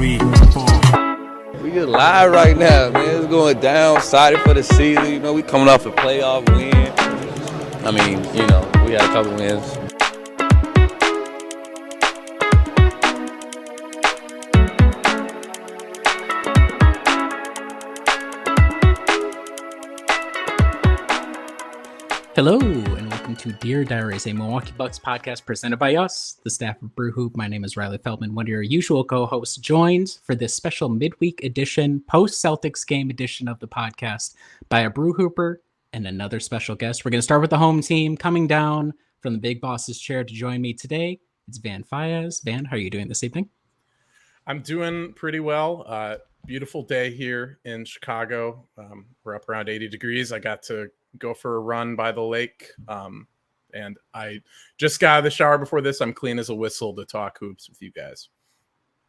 3, 4. We just live right now, man. It's going down, excited for the season. You know, we coming off a playoff win. I mean, you know, we had a couple wins. Hello, and welcome to Deer Diaries, a Milwaukee Bucks podcast presented by us, the staff of Brewhoop. My name is Riley Feldman, one of your usual co-hosts, joined for this special midweek edition, post-Celtics game edition of the podcast by a Brewhooper and another special guest. We're going to start with the home team coming down from the Big Boss's chair to join me today. It's Van Fayez. Van, how are you doing this evening? I'm doing pretty well. Beautiful day here in Chicago. We're up around 80 degrees. I got to go for a run by the lake. And I just got out of the shower before this. I'm clean as a whistle to talk hoops with you guys.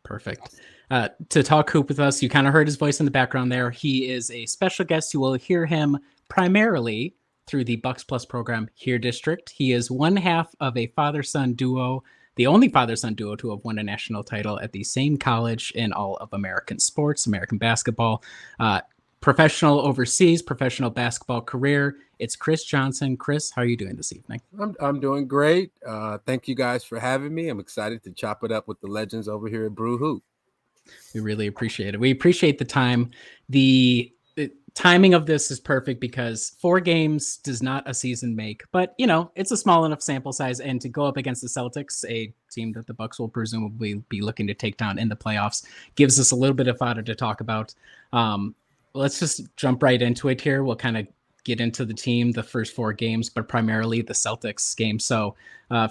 Perfect. To talk hoop with us, you kind of heard his voice in the background there. He is a special guest. You will hear him primarily through the Bucks Plus program here district. He is one half of a father-son duo, the only father-son duo to have won a national title at the same college in all of American sports, American basketball. Professional overseas, professional basketball career. It's Kris Johnson. Kris, how are you doing this evening? I'm doing great. Thank you guys for having me. I'm excited to chop it up with the legends over here at Brewhoop. We really appreciate it. We appreciate the time. The timing of this is perfect because 4 games does not a season make, but you know, it's a small enough sample size, and to go up against the Celtics, a team that the Bucks will presumably be looking to take down in the playoffs, gives us a little bit of fodder to talk about. Let's just jump right into it here. We'll kind of get into the team, the first 4 games, but primarily the Celtics game. So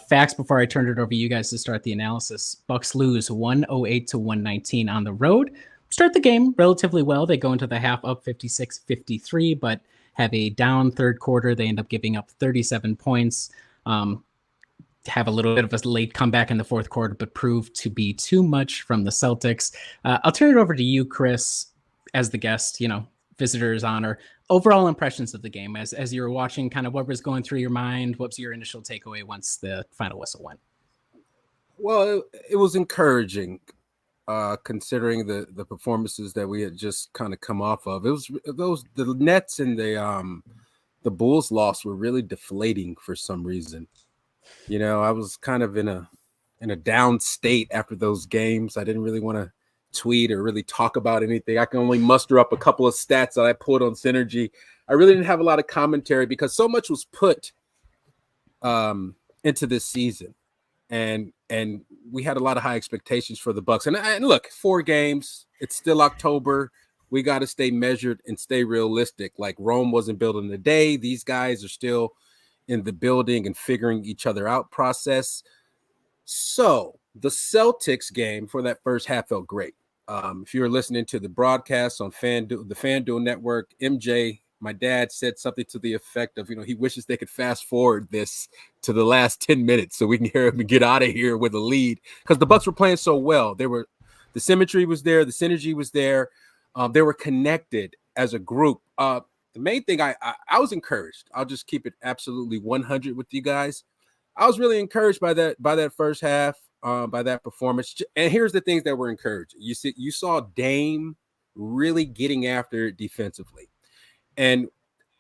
facts before I turn it over to you guys to start the analysis. Bucks lose 108-119 on the road. Start the game relatively well. They go into the half up 56-53, but have a down third quarter. They end up giving up 37 points. Have a little bit of a late comeback in the fourth quarter, but proved to be too much from the Celtics. I'll turn it over to you, Kris, as the guest, you know, visitor's honor. Overall impressions of the game as you were watching, kind of what was going through your mind? What was your initial takeaway once the final whistle went? Well, it was encouraging, considering the performances that we had just kind of come off of. It was the Nets and the Bulls loss were really deflating for some reason. You know, I was kind of in a down state after those games. I didn't really want to tweet or really talk about anything. I can only muster up a couple of stats that I pulled on Synergy. I really didn't have a lot of commentary because so much was put into this season, and we had a lot of high expectations for the Bucks. And look, 4 games. It's still October. We got to stay measured and stay realistic. Like, Rome wasn't built in a day. These guys are still in the building and figuring each other out process. So the Celtics game for that first half felt great. If you were listening to the broadcast on the FanDuel network, MJ, my dad, said something to the effect of, you know, he wishes they could fast forward this to the last 10 minutes so we can hear him get out of here with a lead, because the Bucks were playing so well. The symmetry was there, the synergy was there. They were connected as a group. The main thing, I was encouraged. I'll just keep it absolutely 100 with you guys. I was really encouraged by that first half. By that performance. And here's the things that were encouraging. You saw Dame really getting after it defensively. And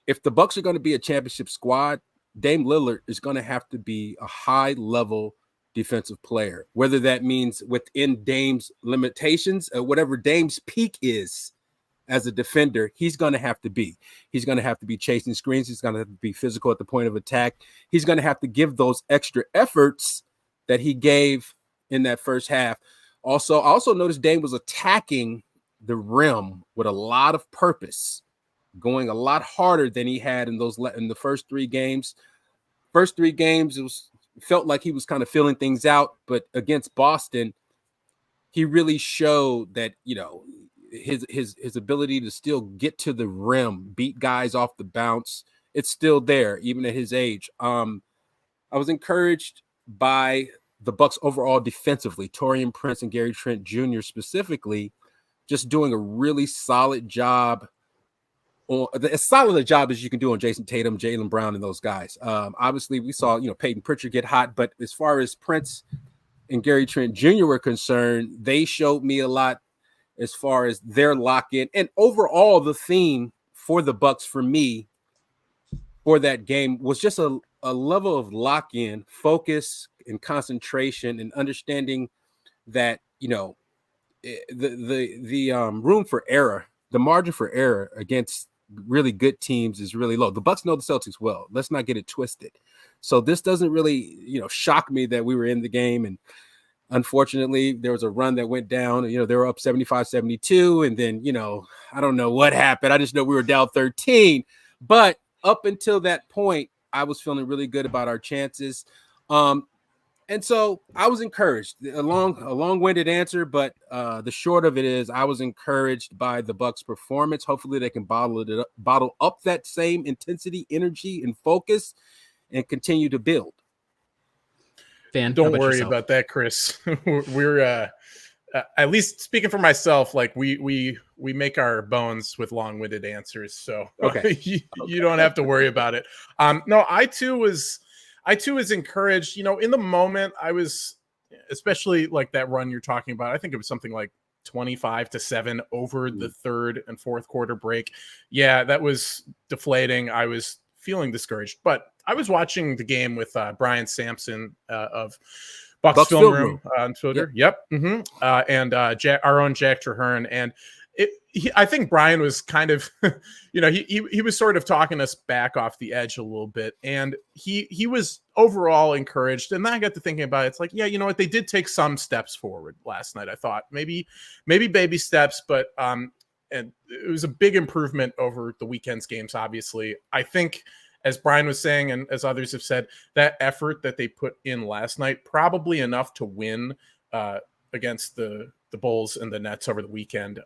if the Bucks are going to be a championship squad, Dame Lillard is going to have to be a high-level defensive player, whether that means within Dame's limitations or whatever Dame's peak is as a defender, he's going to have to be. He's going to have to be chasing screens. He's going to have to be physical at the point of attack. He's going to have to give those extra efforts that he gave in that first half. I also noticed Dame was attacking the rim with a lot of purpose, going a lot harder than he had in the first 3 games. First 3 games, it felt like he was kind of feeling things out, but against Boston, he really showed that, you know, his ability to still get to the rim, beat guys off the bounce, it's still there, even at his age. I was encouraged by the Bucks overall defensively. Taurean Prince and Gary Trent Jr. specifically just doing a really solid job, as solid a job as you can do on Jason Tatum, Jaylen Brown, and those guys. Obviously, we saw, Peyton Pritchard get hot, but as far as Prince and Gary Trent Jr. were concerned, they showed me a lot as far as their lock-in. And overall, the theme for the Bucks, for me, for that game was just a level of lock-in, focus, and concentration, and understanding that, you know, the room for error, the margin for error against really good teams is really low. The Bucks know the Celtics well. Let's not get it twisted. So this doesn't really, you know, shock me that we were in the game. And unfortunately, there was a run that went down. You know, they were up 75-72. And then, you know, I don't know what happened. I just know we were down 13. But up until that point, I was feeling really good about our chances. And so I was encouraged. A long-winded answer, but the short of it is I was encouraged by the Bucks' performance. Hopefully they can bottle up that same intensity, energy, and focus and continue to build. Van, don't worry about that, Kris. We're at least speaking for myself, like we make our bones with long-winded answers. So okay. you don't have to worry about it. No, I too was encouraged. You know, in the moment, I was, especially like that run you're talking about, I think it was something like 25-7 over the third and fourth quarter break. Yeah, that was deflating. I was feeling discouraged, but I was watching the game with Brian Sampson of Bucks Film Room on Twitter. Yep. And our own Jack Traherne. And I think Brian was kind of, you know, he was sort of talking us back off the edge a little bit, and he was overall encouraged. And then I got to thinking about it. It's like, yeah, you know what, they did take some steps forward last night. I thought maybe baby steps, but and it was a big improvement over the weekend's games. Obviously, I think, as Brian was saying, and as others have said, that effort that they put in last night, probably enough to win against the Bulls and the Nets over the weekend.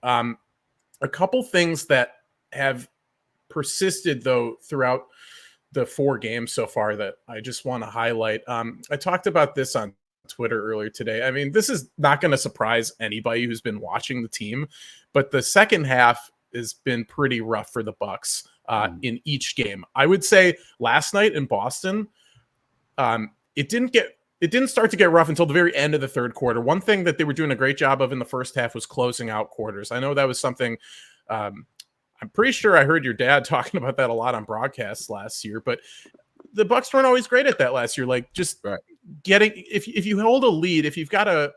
A couple things that have persisted, though, throughout the 4 games so far that I just want to highlight. I talked about this on Twitter earlier today. I mean, this is not going to surprise anybody who's been watching the team, but the second half has been pretty rough for the Bucks in each game. I would say last night in Boston, it didn't start to get rough until the very end of the third quarter. One thing that they were doing a great job of in the first half was closing out quarters. I know that was something I'm pretty sure I heard your dad talking about that a lot on broadcasts last year, but the Bucks weren't always great at that last year. Like just getting, if you hold a lead, if you've got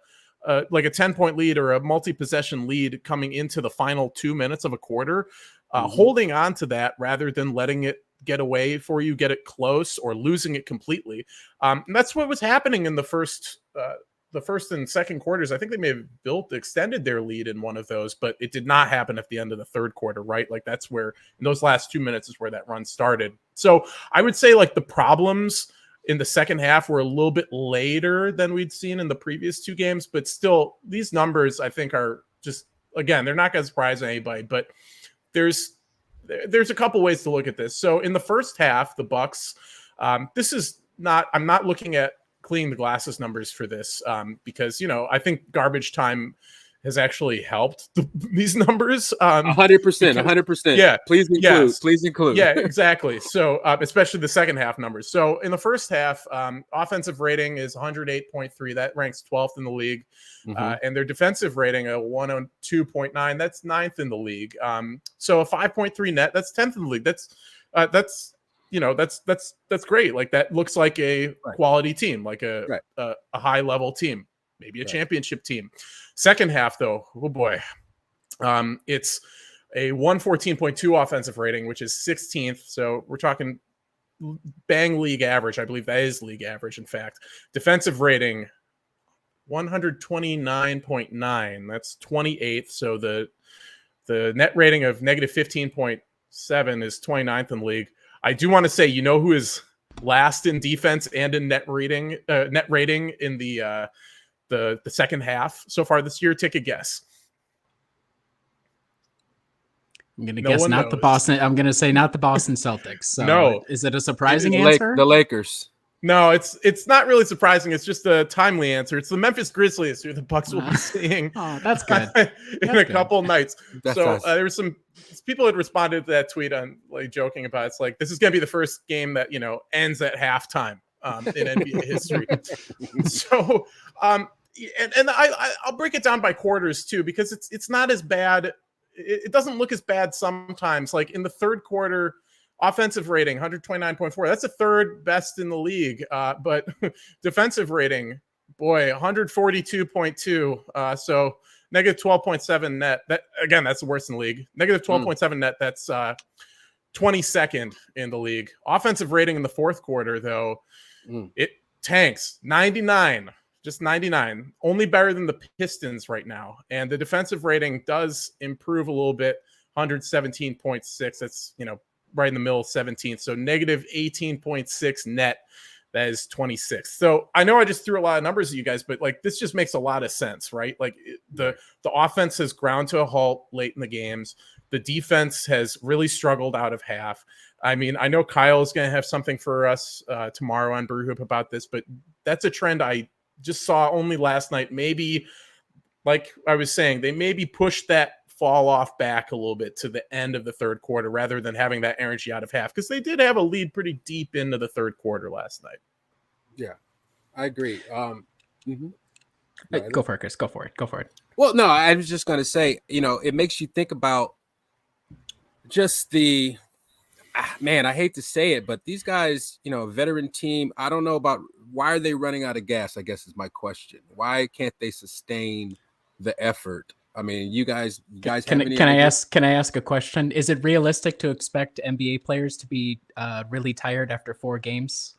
like a 10-point lead or a multi-possession lead coming into the final 2 minutes of a quarter, holding on to that rather than letting it get away for you, get it close, or losing it completely. And that's what was happening in the first and second quarters. I think they may have extended their lead in one of those, but it did not happen at the end of the third quarter, right? Like that's where, in those last 2 minutes is where that run started. So I would say like the problems in the second half were a little bit later than we'd seen in the previous 2 games, but still these numbers I think are just, again, they're not going to surprise anybody, but there's a couple ways to look at this. So in the first half, the Bucks, I'm not looking at cleaning the glasses numbers for this because, you know, I think garbage time has actually helped these numbers. 100%. Yeah. Please include. Yeah, exactly. So especially the second half numbers. So in the first half, offensive rating is 108.3. That ranks 12th in the league. And their defensive rating, a 102.9, that's 9th in the league. So a 5.3 net, that's 10th in the league. That's you know, that's great. Like that looks like a quality team, like a high level team, maybe a championship team. Second half though, oh boy. It's a 114.2 offensive rating, which is 16th. So we're talking bang league average. I believe that is league average. In fact, defensive rating 129.9. That's 28th. So the net rating of negative 15.7 is 29th in the league. I do want to say, you know who is last in defense and in net rating in the second half so far this year? Take a guess. I'm going to guess not the Boston. I'm going to say not the Boston Celtics. So no. Is it a surprising answer? The Lakers. No, it's not really surprising. It's just a timely answer. It's the Memphis Grizzlies, who the Bucks will be seeing. Oh, that's good. in a couple nights. So there was some people had responded to that tweet on like joking about it's like this is going to be the first game that, you know, ends at halftime in NBA history. So and I'll break it down by quarters too, because it's not as bad. It doesn't look as bad sometimes. Like in the third quarter, offensive rating 129.4. That's the third best in the league. But defensive rating, boy, 142.2. So negative 12.7 net. That's the worst in the league. Negative 12.7 net. That's 22nd in the league. Offensive rating in the fourth quarter, though, it tanks 99. Just 99, only better than the Pistons right now. And the defensive rating does improve a little bit, 117.6. That's, right in the middle of 17th. So negative 18.6 net. That is 26th. So I know I just threw a lot of numbers at you guys, but like this just makes a lot of sense, right? Like the offense has ground to a halt late in the games. The defense has really struggled out of half. I mean, I know Kyle is going to have something for us tomorrow on Brewhoop about this, but that's a trend I just saw only last night. Maybe, like I was saying, they maybe pushed that fall off back a little bit to the end of the third quarter rather than having that energy out of half, because they did have a lead pretty deep into the third quarter last night. Yeah, I agree. Go for it, Kris. Go for it. Well, no, I was just going to say, it makes you think about just the man, I hate to say it, but these guys, a veteran team, I don't know about why are they running out of gas, I guess is my question. Why can't they sustain the effort? I mean, you guys can I ask a question? Is it realistic to expect NBA players to be really tired after 4 games?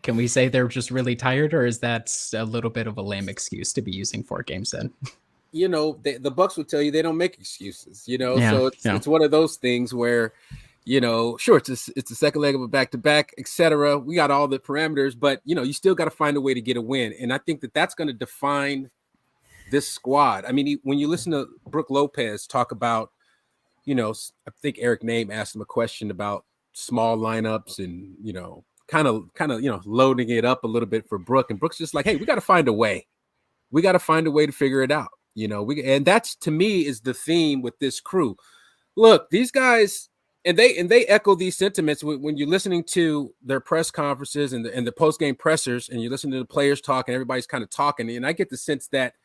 Can we say they're just really tired, or is that a little bit of a lame excuse to be using 4 games then? The Bucks would tell you they don't make excuses, so it's one of those things where, sure, it's the second leg of a back-to-back, etc. We got all the parameters, but, you still got to find a way to get a win. And I think that's going to define this squad. I mean, when you listen to Brook Lopez talk about, I think Eric Name asked him a question about small lineups and, kind of, loading it up a little bit for Brook. And Brook's just like, hey, we got to find a way. We got to find a way to figure it out. And that's, to me, is the theme with this crew. Look, these guys, and they echo these sentiments when you're listening to their press conferences and the post-game pressers, and you listen to the players talk and everybody's kind of talking. And I get the sense that,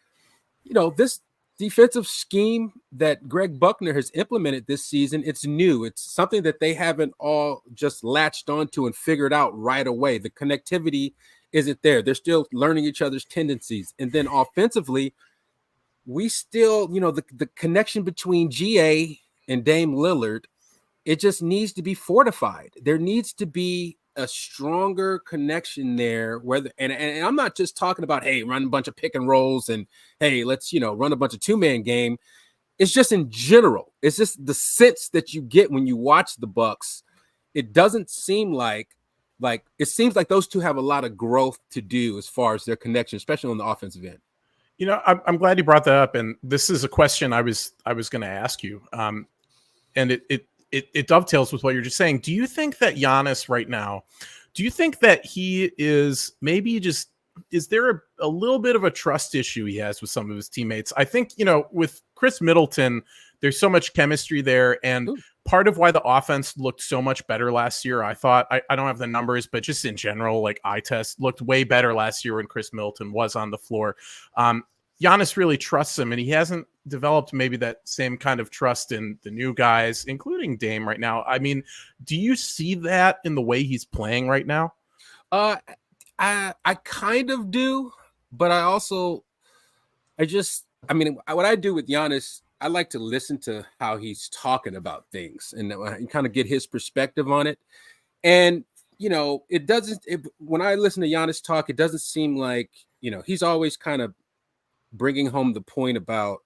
this defensive scheme that Greg Buckner has implemented this season, it's new. It's something that they haven't all just latched onto and figured out right away. The connectivity isn't there. They're still learning each other's tendencies. And then offensively, we still, the connection between GA and Dame Lillard, it just needs to be fortified. There needs to be a stronger connection there. And I'm not just talking about, hey, run a bunch of pick and rolls and, hey, let's, run a bunch of 2-man game. It's just in general. It's just the sense that you get when you watch the Bucks. It doesn't seem like it seems like those two have a lot of growth to do as far as their connection, especially on the offensive end. I'm glad you brought that up. And this is a question I was going to ask you. And it dovetails with what you're just saying. Do you think that Giannis right now, do you think that he is maybe just, is there a little bit of a trust issue he has with some of his teammates? I think, with Chris Middleton, there's so much chemistry there. And part of why the offense looked so much better last year, I thought, I don't have the numbers, but just in general, like eye test looked way better last year when Chris Middleton was on the floor. Giannis really trusts him, and he hasn't developed maybe that same kind of trust in the new guys, including Dame right now. I mean, do you see that in the way he's playing right now? I kind of do, but what I do with Giannis, I like to listen to how he's talking about things and kind of get his perspective on it. And, when I listen to Giannis talk, it doesn't seem like, he's always kind of bringing home the point about,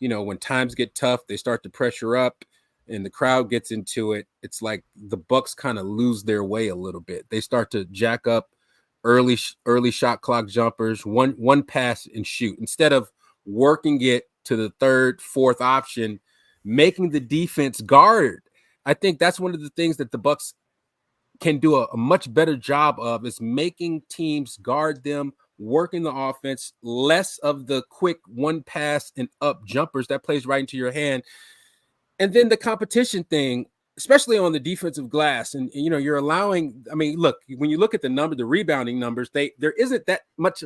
when times get tough, they start to pressure up and the crowd gets into it. It's like the Bucks kind of lose their way a little bit. They start to jack up early shot clock jumpers, one pass and shoot, instead of working it to the third, fourth option, making the defense guard. I think that's one of the things that the Bucks can do a much better job of, is making teams guard them, working the offense, less of the quick one pass and up jumpers that plays right into your hand. And then the competition thing, especially on the defensive glass. And you're allowing, look, when you look at the rebounding numbers, there isn't that much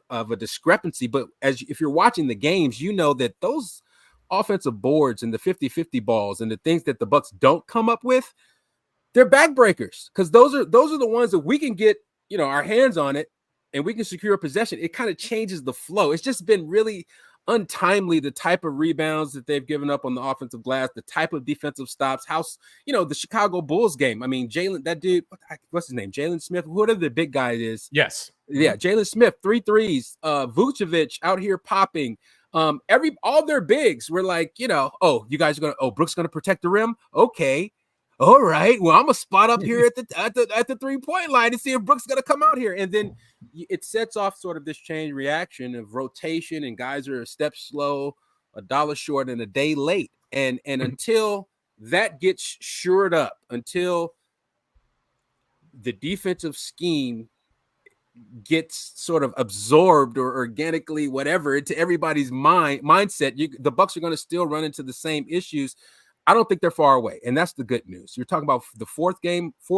of a discrepancy. But if you're watching the games, you know that those offensive boards and the 50-50 balls and the things that the Bucks don't come up with, they're backbreakers, because those are the ones that we can get, our hands on it and we can secure a possession. It kind of changes the flow. It's just been really untimely, the type of rebounds that they've given up on the offensive glass, the type of defensive stops, the Chicago Bulls game. I mean, that dude, what's his name? Jalen Smith, whatever the big guy is. Yes. Yeah. Jalen Smith, 3 threes, Vucevic out here popping. All their bigs were like, you guys are Brooks going to protect the rim. Okay. All right. Well, I'm gonna spot up here at the 3-point line and see if Brooks is gonna come out here. And then it sets off sort of this chain reaction of rotation, and guys are a step slow, a dollar short, and a day late. And until that gets shored up, until the defensive scheme gets sort of absorbed or organically whatever into everybody's mindset, the Bucks are going to still run into the same issues. I don't think they're far away, and that's the good news. You're talking about the 4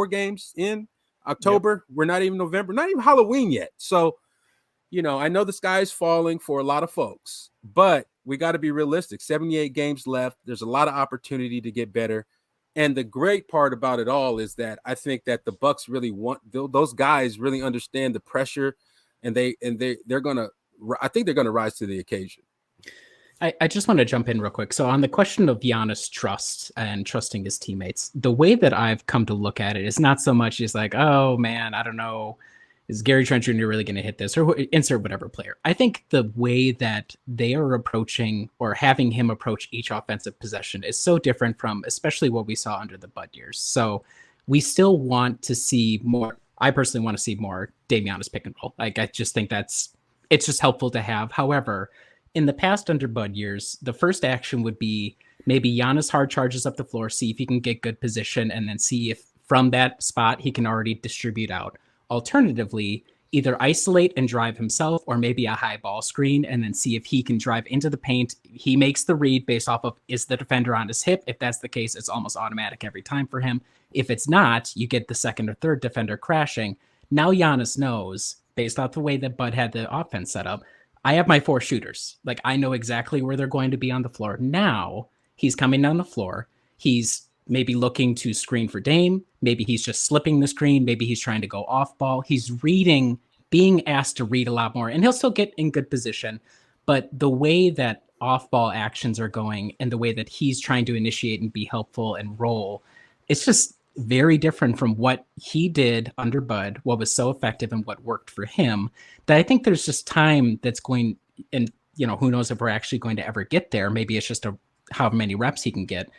games in October. Yep. We're not even November, not even Halloween yet. So, I know the sky is falling for a lot of folks, but we got to be realistic. 78 games left. There's a lot of opportunity to get better. And the great part about it all is that I think that the Bucks really those guys really understand the pressure, and they're going to rise to the occasion. I just want to jump in real quick. So on the question of Giannis trust and trusting his teammates, the way that I've come to look at it is not so much as like, oh man, I don't know, is Gary Trent Jr. really going to hit this, or insert whatever player. I think the way that they are approaching or having him approach each offensive possession is so different from especially what we saw under the Bud years. So we still want to see more. I personally want to see more Dame Giannis pick and roll. Like, I just think it's just helpful to have. However, in the past under Bud years, the first action would be maybe Giannis hard charges up the floor, see if he can get good position, and then see if from that spot he can already distribute out. Alternatively, either isolate and drive himself, or maybe a high ball screen, and then see if he can drive into the paint. He makes the read based off of, is the defender on his hip? If that's the case, it's almost automatic every time for him. If it's not, you get the second or third defender crashing. Now Giannis knows, based off the way that Bud had the offense set up, I have my 4 shooters. Like, I know exactly where they're going to be on the floor. Now he's coming down the floor. He's maybe looking to screen for Dame. Maybe he's just slipping the screen. Maybe he's trying to go off ball. He's reading, being asked to read a lot more, and he'll still get in good position. But the way that off ball actions are going and the way that he's trying to initiate and be helpful and roll, it's just very different from what he did under Bud, what was so effective and what worked for him, that I think there's just time that's going, and who knows if we're actually going to ever get there. Maybe it's just how many reps he can get.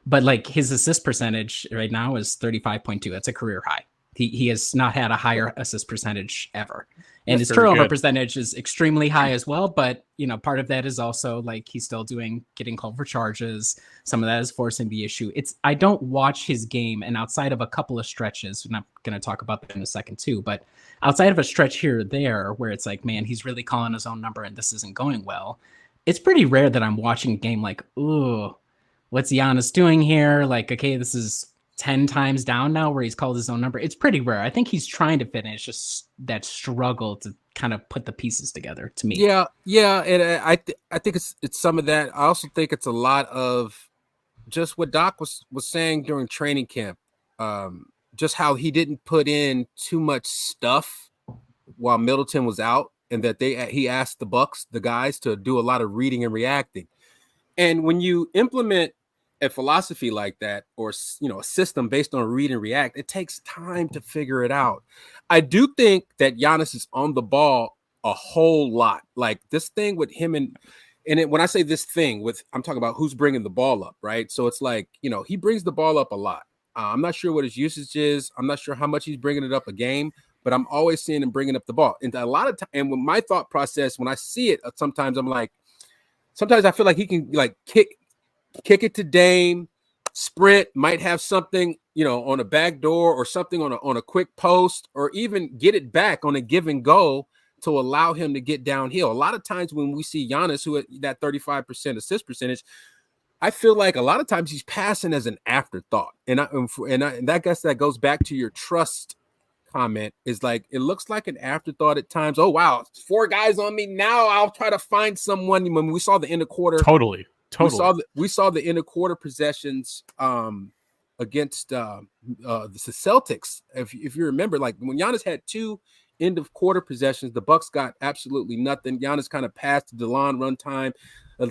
But like, his assist percentage right now is 35.2. That's a career high. He has not had a higher assist percentage ever. And his turnover percentage is extremely high as well. But, part of that is also like he's still getting called for charges. Some of that is forcing the issue. I don't watch his game. And outside of a couple of stretches, and I'm going to talk about that in a second too, but outside of a stretch here or there where it's like, man, he's really calling his own number and this isn't going well. It's pretty rare that I'm watching a game like, ooh, what's Giannis doing here? Like, okay, this is 10 times down now where he's called his own number. It's pretty rare. I think he's trying to fit in. It's just that struggle to kind of put the pieces together to me. Yeah. And I think it's some of that. I also think it's a lot of just what Doc was saying during training camp. Just how he didn't put in too much stuff while Middleton was out, and that he asked the guys to do a lot of reading and reacting. And when you implement a philosophy like that, or a system based on read and react, it takes time to figure it out. I do think that Giannis is on the ball a whole lot. Like, this thing with him when I say this thing I'm talking about who's bringing the ball up, right? So it's like, he brings the ball up a lot. I'm not sure what his usage is. I'm not sure how much he's bringing it up a game, but I'm always seeing him bringing up the ball. And a lot of time, and with my thought process, when I see it, sometimes I'm like, sometimes I feel like he can like kick it to Dame, sprint, might have something, on a back door or something on a quick post, or even get it back on a give and go to allow him to get downhill. A lot of times when we see Giannis, who had that 35% assist percentage, I feel like a lot of times he's passing as an afterthought. And I guess that goes back to your trust comment is like, it looks like an afterthought at times. Oh, wow, 4 guys on me. Now I'll try to find someone. When we saw the end of quarter. Totally. We saw the end of quarter possessions against the Celtics. If you remember, like when Giannis had 2 end of quarter possessions, the Bucks got absolutely nothing. Giannis kind of passed the DeLon run time. A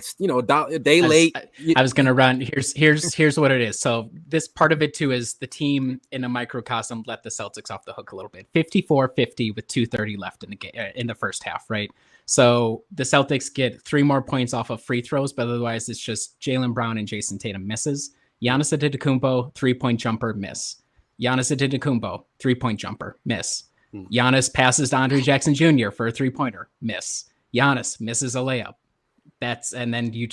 day late. I was going to run. Here's what it is. So this part of it too is the team in a microcosm let the Celtics off the hook a little bit. 54-50 with 2:30 left in the game in the first half, right? So the Celtics get 3 more points off of free throws, but otherwise it's just Jaylen Brown and Jason Tatum misses. Giannis Antetokounmpo 3-point jumper miss. Giannis Antetokounmpo 3-point jumper miss. Giannis passes to Andre Jackson Jr. for a 3-pointer miss. Giannis misses a layup. And then you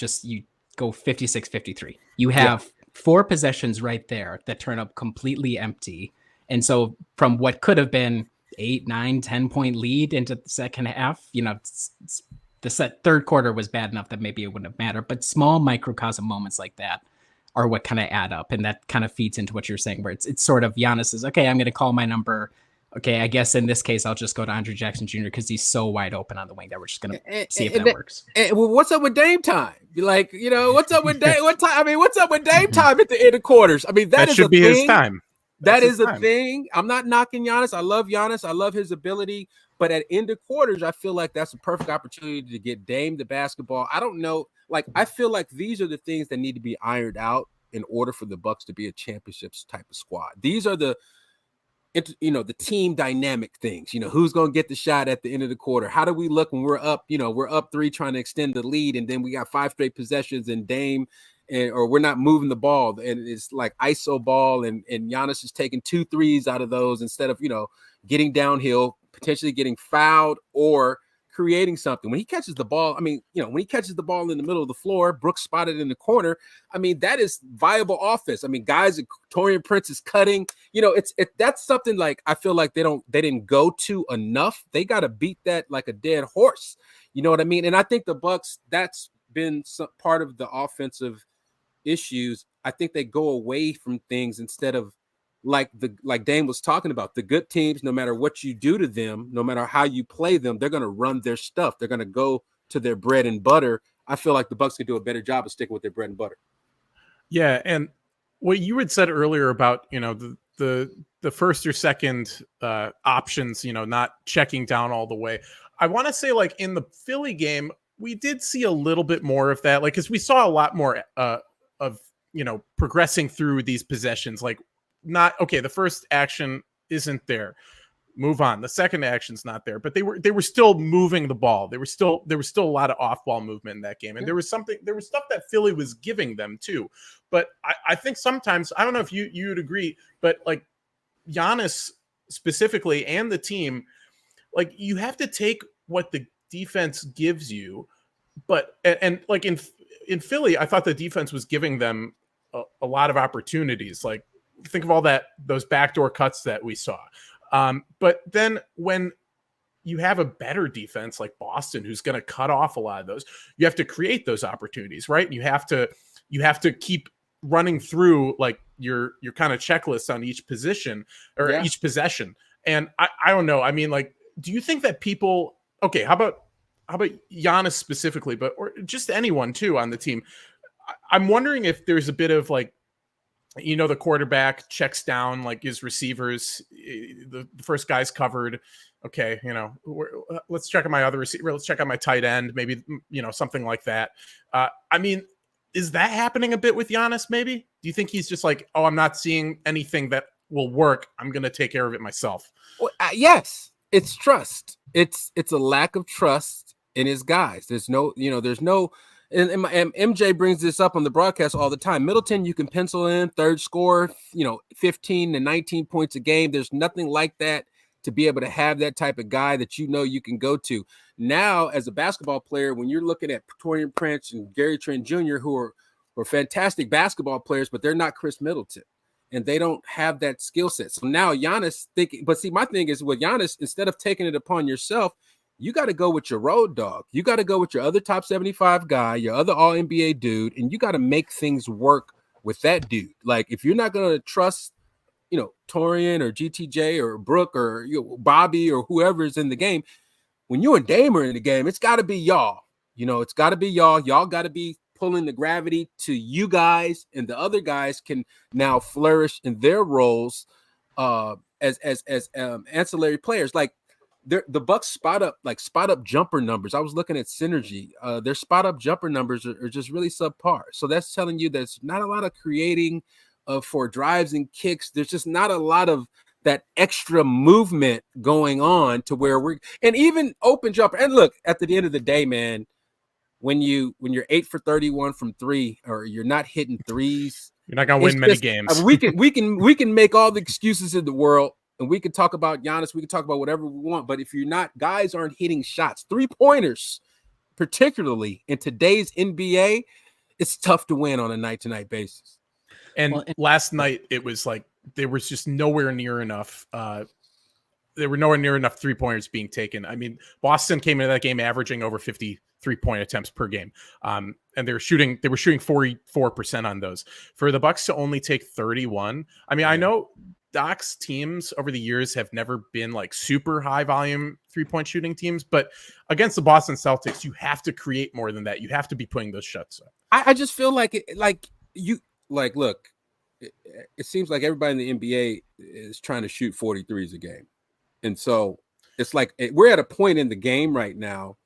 go 56-53. You have 4 possessions right there that turn up completely empty. And so from what could have been 8, 9, 10-point lead into the second half, the third quarter was bad enough that maybe it wouldn't have mattered. But small microcosm moments like that are what kind of add up. And that kind of feeds into what you're saying, where it's sort of Giannis is, okay, I'm going to call my number. Okay, I guess in this case, I'll just go to Andre Jackson Jr. because he's so wide open on the wing that we're just going to see if that works. Well, what's up with Dame time? Like, what's up with Dame? What's up with Dame time at the end of quarters? I mean, that should be his time. That is a thing. I'm not knocking Giannis. I love Giannis. I love his ability. But at end of quarters, I feel like that's a perfect opportunity to get Dame the basketball. I don't know. Like, I feel like these are the things that need to be ironed out in order for the Bucks to be a championships type of squad. These are the team dynamic things, who's going to get the shot at the end of the quarter. How do we look when we're up, we're up 3 trying to extend the lead. And then we got 5 straight possessions and Dame or we're not moving the ball. And it's like ISO ball and Giannis is taking 2 threes out of those instead of, getting downhill, potentially getting fouled or creating something. When he catches the ball, when he catches the ball in the middle of the floor, Brooks spotted in the corner. That is viable offense. Guys, Taurean Prince is cutting. That's something like I feel like they didn't go to enough. They got to beat that like a dead horse. You know what I mean? And I think the Bucks, that's been some part of the offensive issues. I think they go away from things instead of like Dame was talking about, the good teams, no matter what you do to them, no matter how you play them, they're going to run their stuff. They're going to go to their bread and butter. I feel like the Bucks could do a better job of sticking with their bread and butter. Yeah, and what you had said earlier about, the first or second options, not checking down all the way. I want to say, like, in the Philly game, we did see a little bit more of that, like, because we saw a lot more of progressing through these possessions, like, not okay. The first action isn't there. Move on. The second action's not there, but they were still moving the ball. There was still a lot of off ball movement in that game, and there was stuff that Philly was giving them too. But I think sometimes, I don't know if you'd agree, but like Giannis specifically and the team, like you have to take what the defense gives you, but and like in Philly, I thought the defense was giving them a lot of opportunities, like. Think of all those backdoor cuts that we saw. But then when you have a better defense like Boston, who's going to cut off a lot of those, you have to create those opportunities, right? And you have to keep running through like your kind of checklist on each position or each possession. And I don't know. Like, do you think that people, okay, how about Giannis specifically, or just anyone too on the team? I'm wondering if there's a bit of like, the quarterback checks down like his receivers. The first guy's covered. Okay, let's check on my other receiver. Let's check on my tight end. Maybe something like that. Is that happening a bit with Giannis? Maybe. Do you think he's just like, oh, I'm not seeing anything that will work. I'm going to take care of it myself. Well, yes, it's trust. It's a lack of trust in his guys. There's no. And MJ brings this up on the broadcast all the time. Middleton, you can pencil in third scorer, 15 to 19 points a game. There's nothing like that to be able to have that type of guy that you can go to. Now, as a basketball player, when you're looking at Taurean Prince and Gary Trent Jr., who are fantastic basketball players, but they're not Chris Middleton, and they don't have that skill set. So now Giannis thinking, but see, my thing is with Giannis, instead of taking it upon yourself, you got to go with your road dog. You got to go with your other top 75 guy, your other all NBA dude, and you got to make things work with that dude. Like if you're not going to trust, Torian or GTJ or Brooke or Bobby or whoever is in the game. When you and Dame are in the game, it's got to be y'all. It's got to be y'all. Y'all got to be pulling the gravity to you guys, and the other guys can now flourish in their roles as ancillary players. Like the Bucks spot up jumper numbers. I was looking at Synergy. Their spot up jumper numbers are just really subpar. So that's telling you there's not a lot of creating for drives and kicks. There's just not a lot of that extra movement going on to where and even open jumper. And look, at the end of the day, man, when you're 8 for 31 from 3, or you're not hitting threes, you're not gonna win many games. We can make all the excuses in the world, and we can talk about Giannis, we can talk about whatever we want. But if guys aren't hitting shots, 3-pointers, particularly in today's NBA, it's tough to win on a night-to-night basis. And last night it was like there was just nowhere near enough. There were nowhere near enough 3-pointers being taken. I mean, Boston came into that game averaging over 50 3-point attempts per game. And they were shooting 44% on those. For the Bucks to only take 31. I mean, I know Doc's teams over the years have never been like super high volume 3-point shooting teams, but against the Boston Celtics, you have to create more than that. You have to be putting those shots up. I just feel like look, it seems like everybody in the NBA is trying to shoot 43s a game. And so it's like we're at a point in the game right now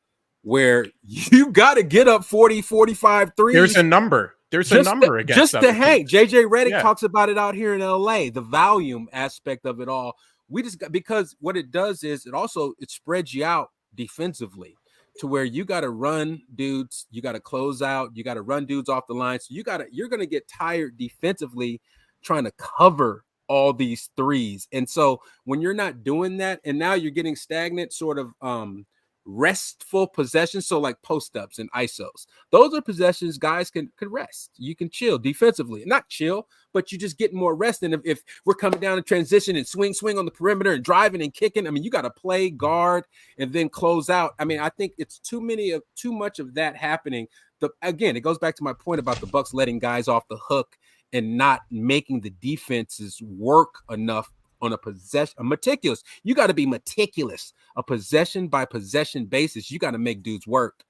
where you got to get up 40, 45 threes. There's a number. There's a number against just to hang. JJ Redick Yeah. talks about it out here in LA, the volume aspect of it all. We just got, because what it does is it spreads you out defensively to where you got to run dudes, you got to close out, you got to run dudes off the line. So you're going to get tired defensively trying to cover all these threes. And so when you're not doing that, and now you're getting stagnant sort of restful possessions, so like post-ups and isos, those are possessions guys can rest. You can chill defensively, not chill, but you just get more rest. And if we're coming down in transition and swing on the perimeter and driving and kicking, I mean, you got to play guard and then close out. I mean, I think it's too much of that happening. Again, it goes back to my point about the Bucks letting guys off the hook and not making the defenses work enough on a meticulous. You got to be meticulous, a possession by possession basis. You got to make dudes work.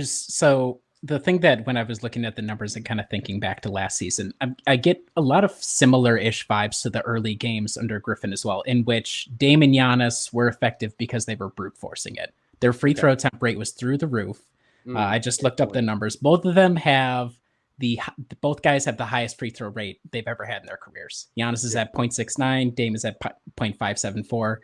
So the thing that when I was looking at the numbers and kind of thinking back to last season, I get a lot of similar-ish vibes to the early games under Griffin as well, in which Dame and Giannis were effective because they were brute forcing it. Their free throw attempt rate was through the roof. I just looked up the numbers. Both of them both guys have the highest free throw rate they've ever had in their careers. Giannis is at 0.69. Dame is at 0.574.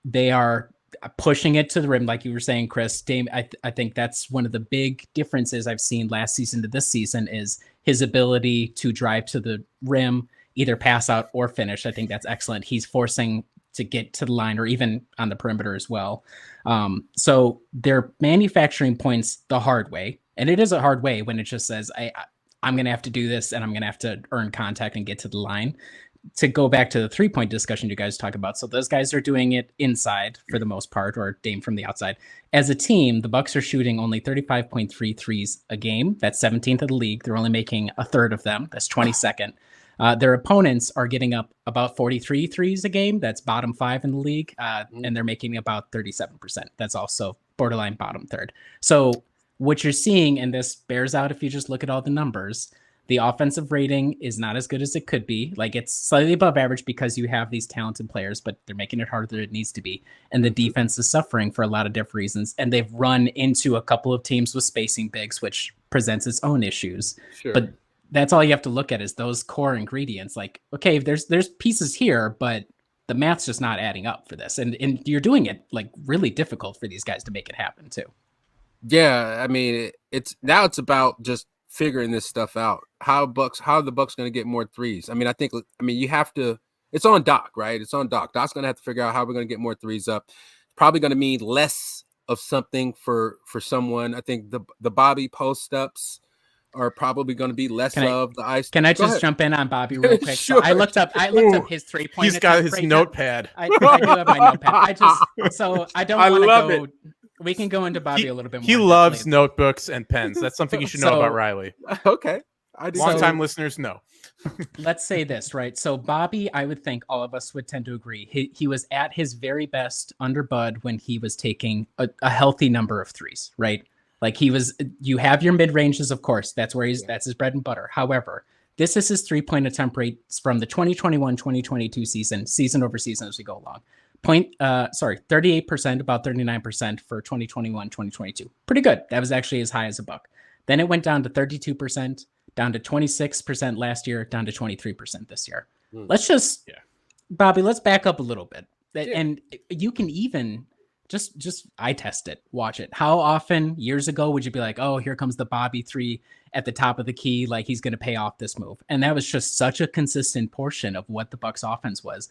They are pushing it to the rim, like you were saying, Kris. Dame, I think that's one of the big differences I've seen last season to this season is his ability to drive to the rim, either pass out or finish. I think that's excellent. He's forcing to get to the line or even on the perimeter as well. So they're manufacturing points the hard way. And it is a hard way when it just says, I'm going to have to do this and I'm going to have to earn contact and get to the line. To go back to the 3-point discussion you guys talk about. So those guys are doing it inside for the most part, or Dame from the outside. As a team, the Bucks are shooting only 35.3 threes a game. That's 17th of the league. They're only making a third of them. That's 22nd. Their opponents are getting up about 43 threes a game. That's bottom 5 in the league. And they're making about 37%. That's also borderline bottom third. So what you're seeing, and this bears out if you just look at all the numbers, the offensive rating is not as good as it could be. Like, it's slightly above average because you have these talented players, but they're making it harder than it needs to be. And the defense is suffering for a lot of different reasons. And they've run into a couple of teams with spacing bigs, which presents its own issues. Sure. But that's all you have to look at is those core ingredients. Like, okay, there's pieces here, but the math's just not adding up for this. And you're doing it like really difficult for these guys to make it happen too. Yeah, I mean, it's about just figuring this stuff out. How are the Bucks going to get more threes? I mean, you have to. It's on Doc, right? It's on Doc. Doc's going to have to figure out how we're going to get more threes up. Probably going to mean less of something for someone. I think the Bobby post ups are probably going to be less of the ice. Can I just jump in on Bobby real quick? Sure. So I looked up his 3-point. He's got his notepad. I do have my notepad. I don't want to go. We can go into Bobby a little bit more. He loves notebooks and pens. That's something you should know about Riley. Okay. I did. Long-time listeners know. Let's say this, right? So Bobby, I would think all of us would tend to agree. He was at his very best under Bud when he was taking a healthy number of threes, right? Like you have your mid ranges, of course. That's where that's his bread and butter. However, this is his 3-point attempt rates from the 2021-2022 season over season as we go along. 38%, about 39% for 2021-2022. Pretty good. That was actually as high as a Buck. Then it went down to 32%, down to 26% last year, down to 23% this year. Let's just, Bobby, let's back up a little bit. And you can even just eye test it, watch it. How often years ago would you be like, oh, here comes the Bobby 3 at the top of the key, like he's going to pay off this move? And that was just such a consistent portion of what the Bucks offense was.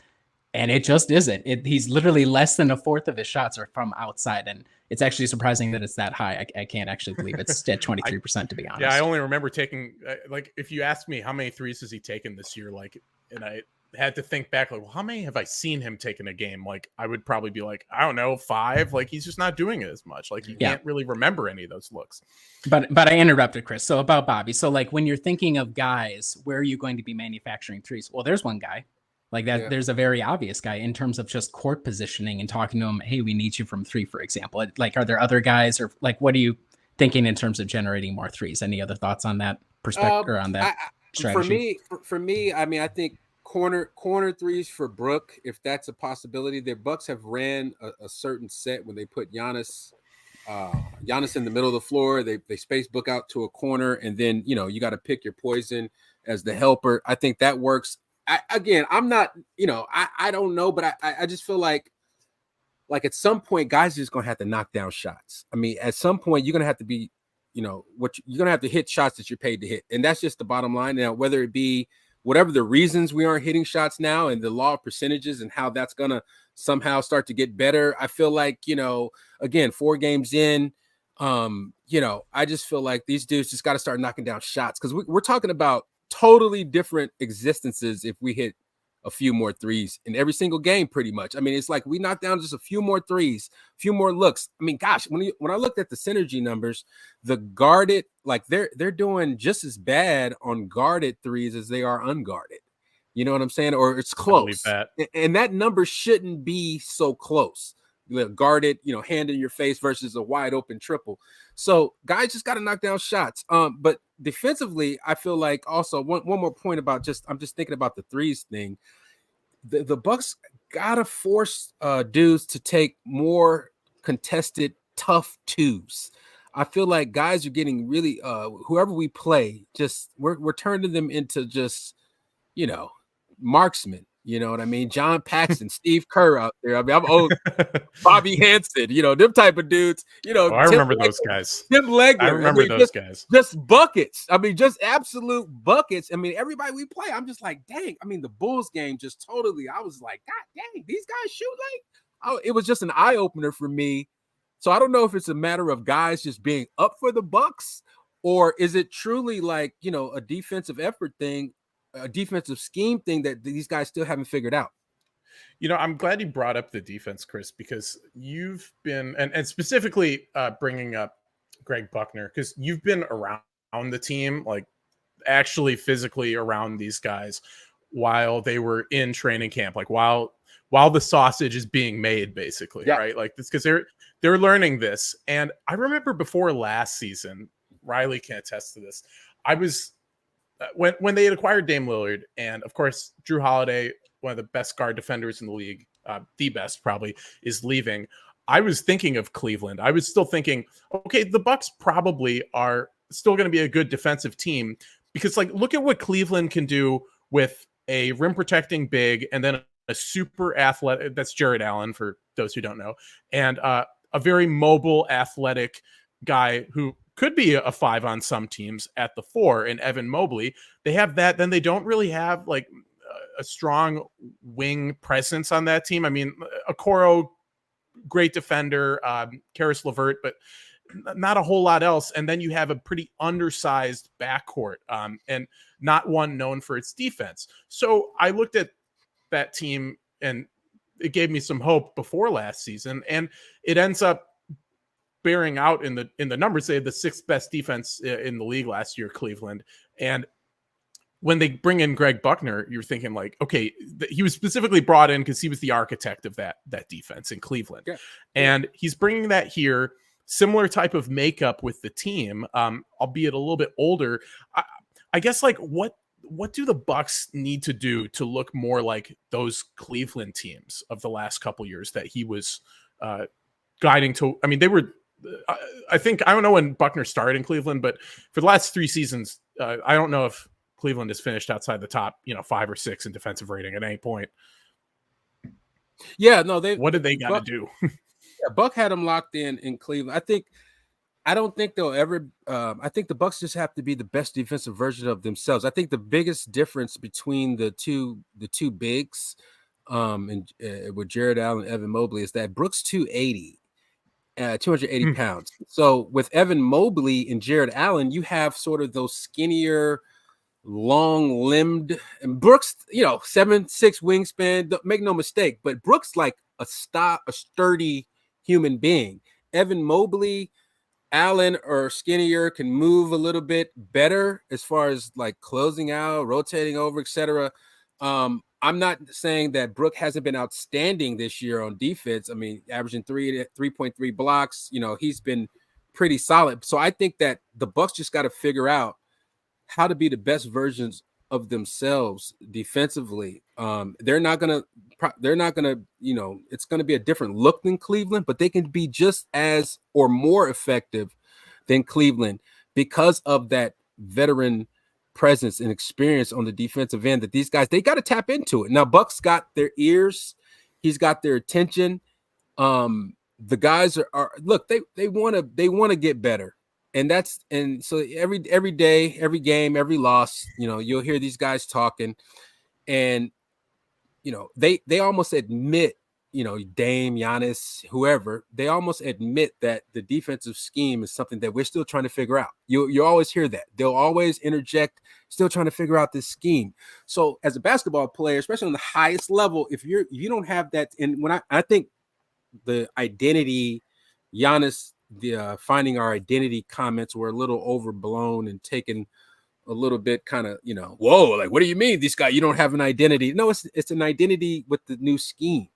And it just isn't. He's literally less than a fourth of his shots are from outside. And it's actually surprising that it's that high. I can't actually believe it's at 23%, to be honest. Yeah, I only remember taking, like, if you asked me how many threes has he taken this year, like, and I had to think back, like, well, how many have I seen him take in a game? Like, I would probably be like, I don't know, 5. Like, he's just not doing it as much. Like, you can't really remember any of those looks. But I interrupted, Chris. So about Bobby. So, like, when you're thinking of guys, where are you going to be manufacturing threes? Well, there's one guy. Like that, there's a very obvious guy in terms of just court positioning and talking to him. Hey, we need you from 3, for example. Like, are there other guys, or like, what are you thinking in terms of generating more threes? Any other thoughts on that perspective or on that strategy? For me, I mean, I think corner threes for Brook, if that's a possibility. The Bucks have ran a certain set when they put Giannis in the middle of the floor. They space Book out to a corner, and then you got to pick your poison as the helper. I think that works. I'm not, I don't know, but I just feel like at some point, guys are just going to have to knock down shots. I mean, at some point, you're going to have to be, you're going to have to hit shots that you're paid to hit. And that's just the bottom line. Now, whether it be whatever the reasons we aren't hitting shots now and the law of percentages and how that's going to somehow start to get better. I feel like, again, 4 games in, I just feel like these dudes just got to start knocking down shots, because we're talking about totally different existences if we hit a few more threes in every single game, pretty much. I mean, it's like we knock down just a few more threes, a few more looks. I mean, gosh, when I looked at the synergy numbers, the guarded, like they're doing just as bad on guarded threes as they are unguarded. You know what I'm saying? Or it's close. And that number shouldn't be so close. Guarded, hand in your face versus a wide open triple. So guys just got to knock down shots. But defensively, I feel like also one more point about I'm just thinking about the threes thing. The Bucks gotta force dudes to take more contested, tough 2s. I feel like guys are getting really whoever we play, just we're turning them into just marksmen. You know what I mean? John Paxson, Steve Kerr out there. I mean, I'm old. Bobby Hansen, them type of dudes. I remember those guys. Tim Legler. I remember those guys. Just buckets. I mean, just absolute buckets. I mean, everybody we play, I'm just like, dang. I mean, the Bulls game just totally, I was like, God dang, these guys shoot like, it was just an eye opener for me. So I don't know if it's a matter of guys just being up for the Bucks, or is it truly like, a defensive effort thing, a defensive scheme thing that these guys still haven't figured out. I'm glad you brought up the defense, Chris, because you've been, and specifically bringing up Greg Buckner, because you've been around the team, like actually physically around these guys while they were in training camp, like while the sausage is being made, basically, right? Like this, because they're learning this. And I remember before last season, Riley can attest to this. I was when they had acquired Dame Lillard, and of course Drew Holiday, one of the best guard defenders in the league, the best probably, is leaving. I was thinking of Cleveland. I was still thinking, okay, the Bucks probably are still going to be a good defensive team, because like look at what Cleveland can do with a rim protecting big, and then a super athletic, that's Jared Allen for those who don't know, and a very mobile, athletic guy who could be a 5 on some teams at the 4, and Evan Mobley. They have that. Then they don't really have like a strong wing presence on that team. I mean, Okoro, great defender, Karis LeVert, but not a whole lot else. And then you have a pretty undersized backcourt, and not one known for its defense. So I looked at that team, and it gave me some hope before last season, and it ends up bearing out in the numbers. They had the 6th best defense in the league last year, Cleveland, and when they bring in Greg Buckner, you're thinking like, okay, he was specifically brought in because he was the architect of that defense in Cleveland. Yeah. And he's bringing that here, similar type of makeup with the team, albeit a little bit older. I guess like what do the Bucks need to do to look more like those Cleveland teams of the last couple years that he was guiding to? I mean, they were, I think, I don't know when Buckner started in Cleveland, but for the last 3 seasons, I don't know if Cleveland has finished outside the top, 5 or 6 in defensive rating at any point. Yeah, no, what did they got to do? Yeah, Buck had them locked in Cleveland. I don't think they'll ever. I think the Bucks just have to be the best defensive version of themselves. I think the biggest difference between the two bigs, and with Jared Allen and Evan Mobley, is that Brooks 280 pounds. So with Evan Mobley and Jared Allen, you have sort of those skinnier, long-limbed, and Brooks, 7'6" wingspan. Make no mistake, but Brooks like a sturdy human being. Evan Mobley, Allen are skinnier, can move a little bit better as far as like closing out, rotating over, etc. I'm not saying that Brook hasn't been outstanding this year on defense. I mean, averaging 3.3 blocks. He's been pretty solid. So I think that the Bucks just got to figure out how to be the best versions of themselves defensively. They're not gonna, it's gonna be a different look than Cleveland, but they can be just as or more effective than Cleveland because of that veteran presence and experience on the defensive end that these guys, they got to tap into it. Now, Buck's got their ears, he's got their attention. The guys are look, they want to get better. And so every day, every game, every loss, you'll hear these guys talking, and they almost admit, Dame, Giannis, whoever, they almost admit that the defensive scheme is something that we're still trying to figure out. You always hear that. They'll always interject, still trying to figure out this scheme. So as a basketball player, especially on the highest level, if you don't have that, and when I think the identity, Giannis, the finding our identity comments were a little overblown and taken a little bit kind of, whoa, like, what do you mean this guy, you don't have an identity? No, it's an identity with the new scheme.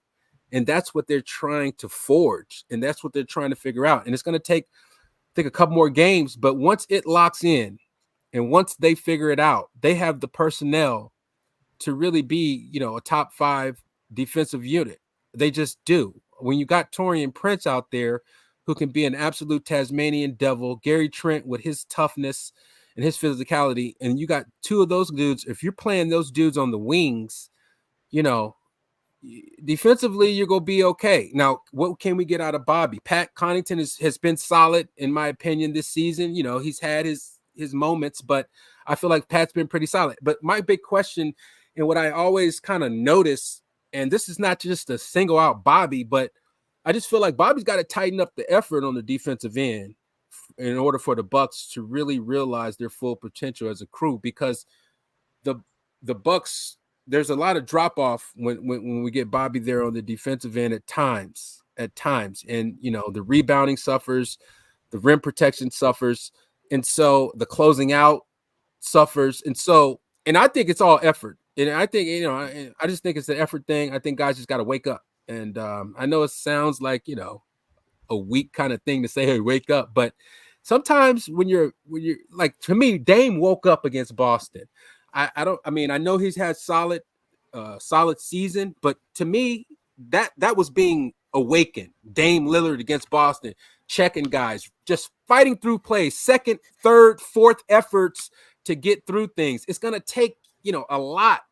And that's what they're trying to forge. And that's what they're trying to figure out. And it's going to take, I think, a couple more games. But once it locks in and once they figure it out, they have the personnel to really be, a top 5 defensive unit. They just do. When you got Taurean Prince out there, who can be an absolute Tasmanian devil, Gary Trent with his toughness and his physicality, and you got 2 of those dudes. If you're playing those dudes on the wings, defensively, you're going to be okay. Now, what can we get out of Bobby? Pat Connaughton has been solid, in my opinion, this season. He's had his moments, but I feel like Pat's been pretty solid. But my big question, and what I always kind of notice, and this is not just to single out Bobby, but I just feel like Bobby's got to tighten up the effort on the defensive end in order for the Bucks to really realize their full potential as a crew, because the Bucks, there's a lot of drop off when we get Bobby there on the defensive end at times, and the rebounding suffers, the rim protection suffers, and so the closing out suffers, and I think it's all effort, and I think I just think it's an effort thing. I think guys just got to wake up. And I know it sounds like, a weak kind of thing to say, hey, wake up. But sometimes when you're like, to me, Dame woke up against Boston. I know he's had solid season, but to me, that was being awakened. Dame Lillard against Boston, checking guys, just fighting through plays, second, third, fourth efforts to get through things. It's going to take, a lot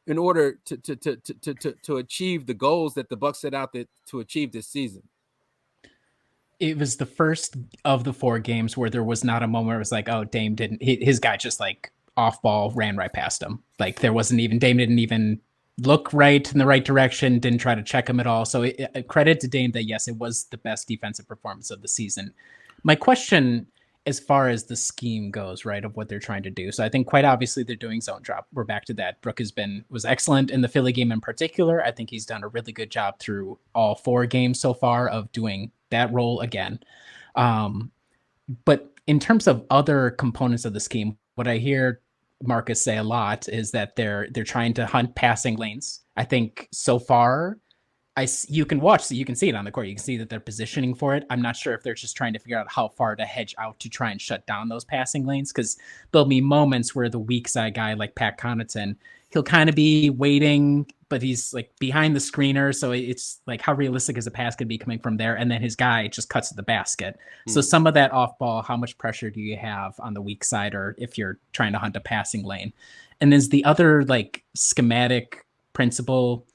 in order to achieve the goals that the Bucks set out to achieve this season. It was the first of the 4 games where there was not a moment where it was like, oh, Dame his guy just like off ball ran right past him. Like Dame didn't even look right in the right direction, didn't try to check him at all. So credit to Dame that, yes, it was the best defensive performance of the season. My question, as far as the scheme goes, right, of what they're trying to do. So I think quite obviously they're doing zone drop. We're back to that. Brook was excellent in the Philly game in particular. I think he's done a really good job through all 4 games so far of doing that role again. But in terms of other components of the scheme, what I hear Marques say a lot is that they're trying to hunt passing lanes. I think so far, you can watch, so you can see it on the court. You can see that they're positioning for it. I'm not sure if they're just trying to figure out how far to hedge out to try and shut down those passing lanes, because there'll be moments where the weak side guy like Pat Connaughton, he'll kind of be waiting, but he's like behind the screener. So it's like, how realistic is a pass could be coming from there? And then his guy just cuts to the basket. So some of that off ball, how much pressure do you have on the weak side, or if you're trying to hunt a passing lane? And there's the other like schematic principle,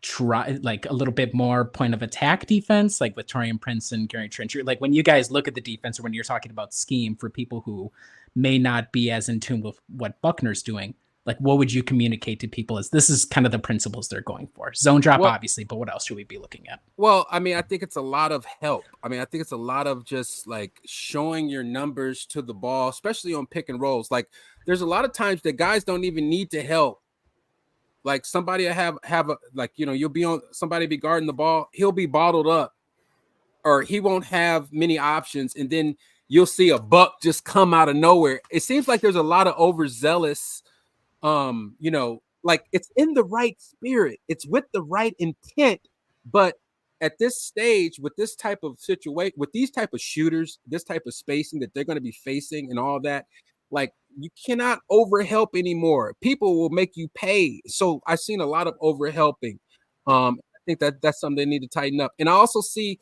try like a little bit more point of attack defense, like with Taurean Prince and Gary Trent. Like when you guys look at the defense, or when you're talking about scheme for people who may not be as in tune with what Buckner's doing, like what would you communicate to people as this is kind of the principles they're going for? Zone drop, obviously, but what else should we be looking at? Well, I mean, I think it's a lot of help. I mean, I think it's a lot of just like showing your numbers to the ball, especially on pick and rolls. Like there's a lot of times that guys don't even need to help. Like somebody have a, like, you know, you'll be on, somebody be guarding the ball, he'll be bottled up, or he won't have many options, and then you'll see a buck just come out of nowhere. It seems like there's a lot of overzealous, you know, like it's in the right spirit, it's with the right intent, but at this stage, with this type of situation, with these type of shooters, this type of spacing that they're going to be facing and all that, like you cannot overhelp anymore. People will make you pay. So I've seen a lot of overhelping. I think that's something they need to tighten up. And I also see,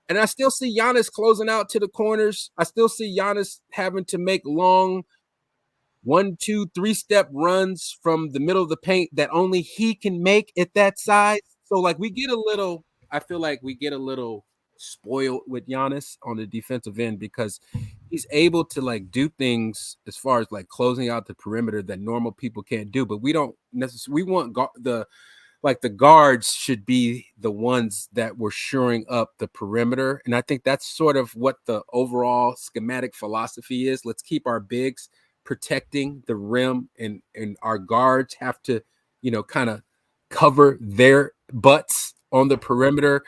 and I still see Giannis closing out to the corners. I still see Giannis having to make long 1, 2, 3-step runs from the middle of the paint that only he can make at that size. So like I feel like we get a little spoiled with Giannis on the defensive end, because he's able to like do things as far as like closing out the perimeter that normal people can't do. But we don't necessarily, we want the guards should be the ones that were shoring up the perimeter. And I think that's sort of what the overall schematic philosophy is. Let's keep our bigs protecting the rim, and our guards have to, you know, kind of cover their butts on the perimeter.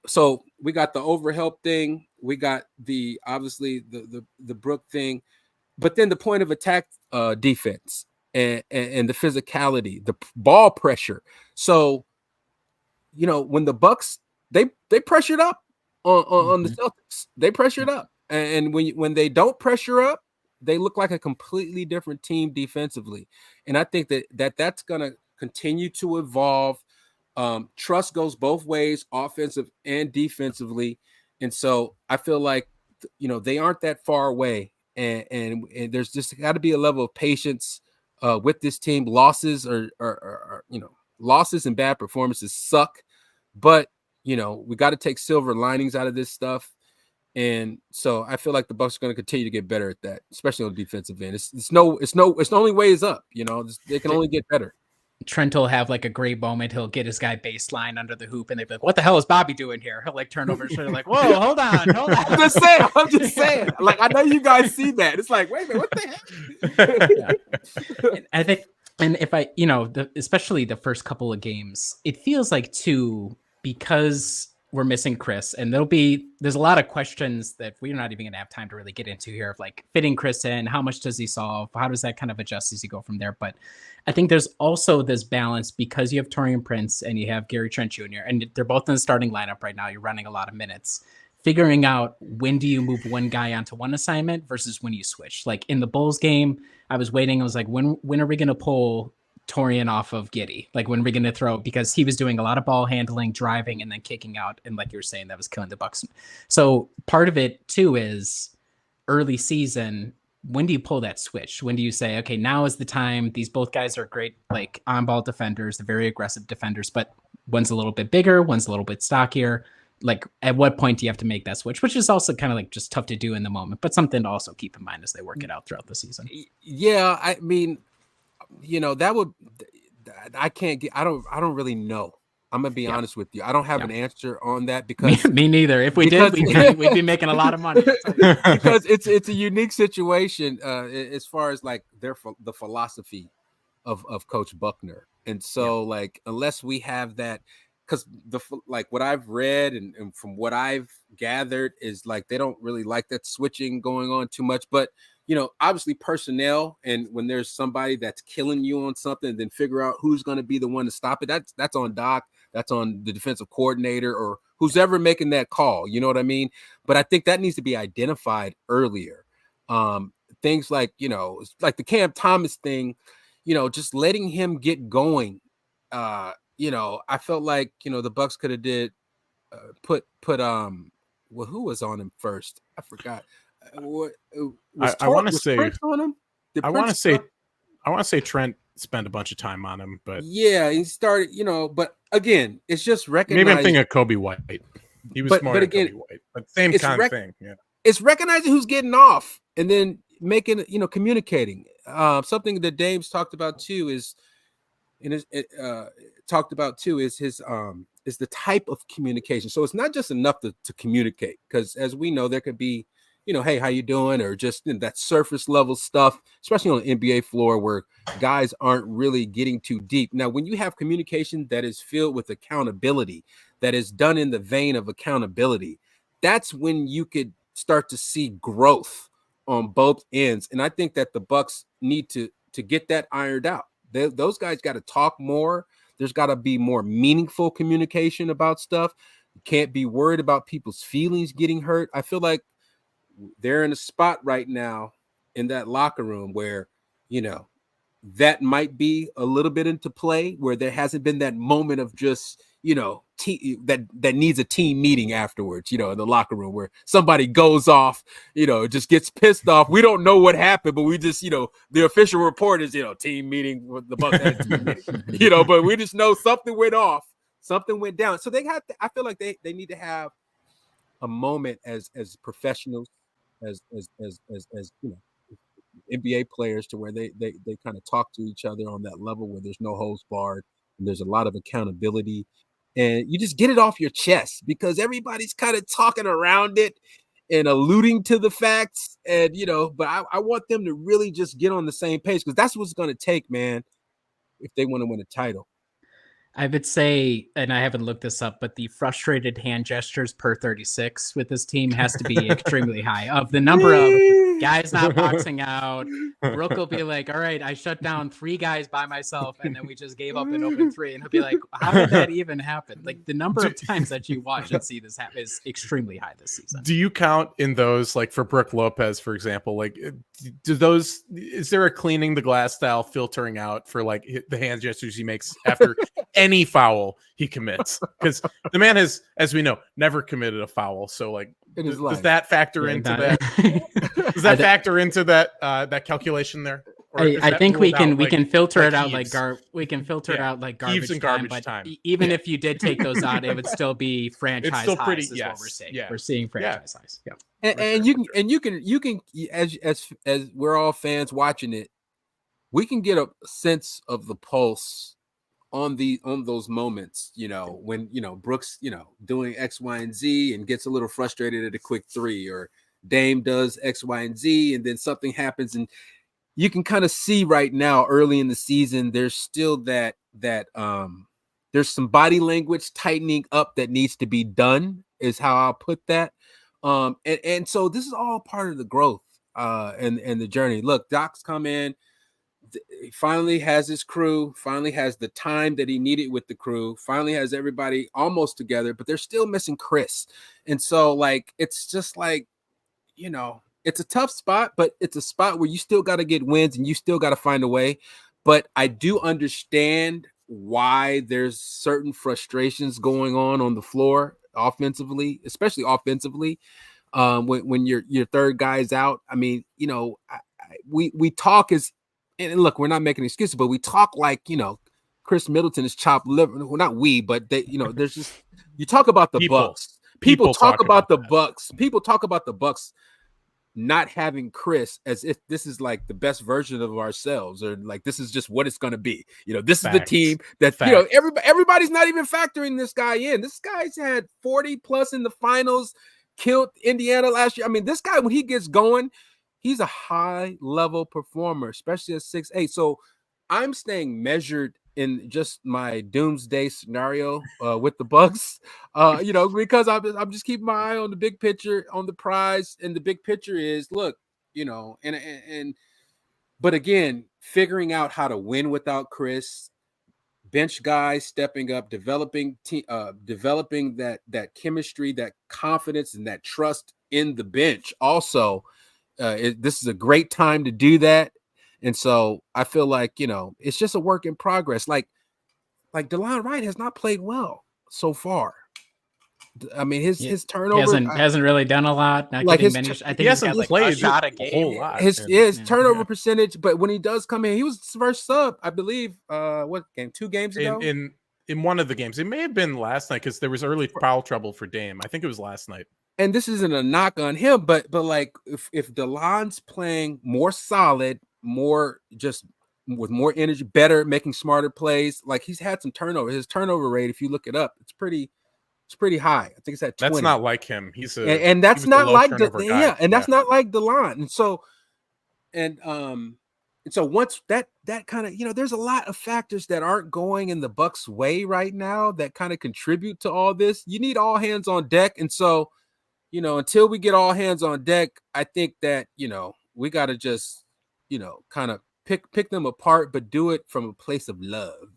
So we got the overhelp thing, we got the obviously the Brook thing, but then the point of attack defense and the physicality, the ball pressure. So, you know, when the Bucks they pressured up on the Celtics, they pressured up, and when they don't pressure up, they look like a completely different team defensively. And I think that's going to continue to evolve. Trust goes both ways, offensive and defensively. And so I feel like, you know, they aren't that far away. And there's just got to be a level of patience with this team. Losses are, you know, losses and bad performances suck. But, you know, we got to take silver linings out of this stuff. And so I feel like the Bucks are going to continue to get better at that, especially on the defensive end. It's the only way is up. You know, they can only get better. Trent will have like a great moment. He'll get his guy baseline under the hoop, and they'll be like, "What the hell is Bobby doing here?" He'll like turn over his shoulder, like, "Whoa, hold on." I'm just saying. Like, I know you guys see that. It's like, wait a minute, what the hell? Yeah. I think, and if I, you know, especially the first couple of games, it feels like too, because we're missing Kris, and there's a lot of questions that we're not even going to have time to really get into here, of like fitting Kris in, how much does he solve, how does that kind of adjust as you go from there. But I think there's also this balance, because you have Taurean Prince and you have Gary Trent Jr., and they're both in the starting lineup right now. You're running a lot of minutes, figuring out when do you move one guy onto one assignment versus when you switch. Like in the Bulls game, I was waiting. I was like, when are we going to pull Taurean off of Giddey? Like, when are we going to throw, because he was doing a lot of ball handling, driving, and then kicking out, and like you were saying, that was killing the Bucks. So part of it too is early season, when do you pull that switch? When do you say, okay, now is the time? These both guys are great, like on-ball defenders, they're very aggressive defenders, but one's a little bit bigger, one's a little bit stockier. Like, at what point do you have to make that switch? Which is also kind of like just tough to do in the moment, but something to also keep in mind as they work it out throughout the season. Yeah, I mean, you know, I don't really know. I'm gonna be honest with you. I don't have an answer on that, because me neither. If we did, we'd be making a lot of money. Because it's a unique situation as far as like the philosophy of Coach Buckner. And so like, unless we have that, because like what I've read and from what I've gathered is like they don't really like that switching going on too much. But obviously personnel, and when there's somebody that's killing you on something, then figure out who's going to be the one to stop it. That's on Doc, that's on the defensive coordinator, or who's ever making that call. You know what I mean? But I think that needs to be identified earlier. Things like, like the Cam Thomas thing, just letting him get going. I felt like, the Bucks could have did put who was on him first? I forgot. I want to say Prince on him. I want to say Trent spent a bunch of time on him, but yeah, he started. But again, it's just recognizing. Maybe I'm thinking of Kobe White. He was more than Kobe White, but same kind of thing. Yeah, it's recognizing who's getting off and then making communicating. Something that Dave's talked about too is his is the type of communication. So it's not just enough to communicate, because as we know, there could be, hey, how you doing? Or just that surface level stuff, especially on the NBA floor where guys aren't really getting too deep. Now, when you have communication that is filled with accountability, that is done in the vein of accountability, that's when you could start to see growth on both ends. And I think that the Bucks need to get that ironed out. Those guys got to talk more. There's got to be more meaningful communication about stuff. You can't be worried about people's feelings getting hurt. I feel like they're in a spot right now in that locker room where, that might be a little bit into play, where there hasn't been that moment of just, that needs a team meeting afterwards, in the locker room where somebody goes off, just gets pissed off. We don't know what happened, but we just, the official report is, team meeting with the Bucks had a team meeting, but we just know something went off, something went down. So I feel like they need to have a moment as professionals, as NBA players, to where they kind of talk to each other on that level where there's no holds barred and there's a lot of accountability, and you just get it off your chest, because everybody's kind of talking around it and alluding to the facts, and but I want them to really just get on the same page, because that's what's going to take, man, if they want to win a title. I would say, and I haven't looked this up, but the frustrated hand gestures per 36 with this team has to be extremely high. Of the number of guys not boxing out, Brooke will be like, all right, I shut down 3 guys by myself, and then we just gave up an open 3. And he'll be like, how did that even happen? Like, the number of times that you watch and see this happen is extremely high this season. Do you count in those, like for Brooke Lopez, for example, like is there a cleaning the glass style filtering out for like the hand gestures he makes after any foul he commits? Because the man has, as we know, never committed a foul. So like, does that factor into that? Does that factor into that calculation there? I think we can filter it out like garbage time. Even if you did take those out, it would still be franchise highs. What we're saying. Yeah. We're seeing franchise highs. Yeah. And you can as we're all fans watching it, we can get a sense of the pulse on those moments, when Brooks, doing X, Y, and Z and gets a little frustrated at a quick 3, or Dame does X, Y, and Z, and then something happens, and you can kind of see right now early in the season, there's still that there's some body language tightening up that needs to be done, is how I'll put that. And so this is all part of the growth and the journey. Look, Doc's come in, he finally has his crew, finally has the time that he needed with the crew, finally has everybody almost together, but they're still missing Kris. And so like, it's just like, it's a tough spot, but it's a spot where you still got to get wins and you still got to find a way. But I do understand why there's certain frustrations going on the floor offensively, especially offensively. When your third guy's out, I mean, we talk as, and look, we're not making excuses, but we talk like, Chris Middleton is chopped liver. Well, not we, but they, there's just, you talk about the Bucks. People talk about the Bucks. People talk about the Bucks not having Kris as if this is like the best version of ourselves, or like this is just what it's going to be. This is the team that everybody's not even factoring this guy in. This guy's had 40 plus in the finals, killed Indiana last year. I mean, this guy, when he gets going, he's a high level performer, especially at 6'8". So I'm staying measured in just my doomsday scenario with the Bucks, because I'm just keeping my eye on the big picture, on the prize. And the big picture is, look, but again, figuring out how to win without Kris, bench guys stepping up, developing that chemistry, that confidence, and that trust in the bench. Also, this is a great time to do that. And so I feel like, it's just a work in progress. Like DeLon Wright has not played well so far. I mean, his turnover hasn't really done a lot. Not like getting many. I think he hasn't played a shot a game. Whole lot. His turnover percentage, but when he does come in, he was the first sub, I believe. What game? 2 games ago. In one of the games, it may have been last night because there was early foul trouble for Dame. I think it was last night. And this isn't a knock on him, but like if DeLon's playing more solid, more just with more energy, better, making smarter plays, like he's had some turnover. His turnover rate, if you look it up, it's pretty high. I think it's at 20. That's not like him. And that's not like that's not like DeLon. And so once that kind of, there's a lot of factors that aren't going in the Bucks' way right now that kind of contribute to all this. You need all hands on deck. And so, until we get all hands on deck, I think that, we got to just, kind of pick them apart, but do it from a place of love.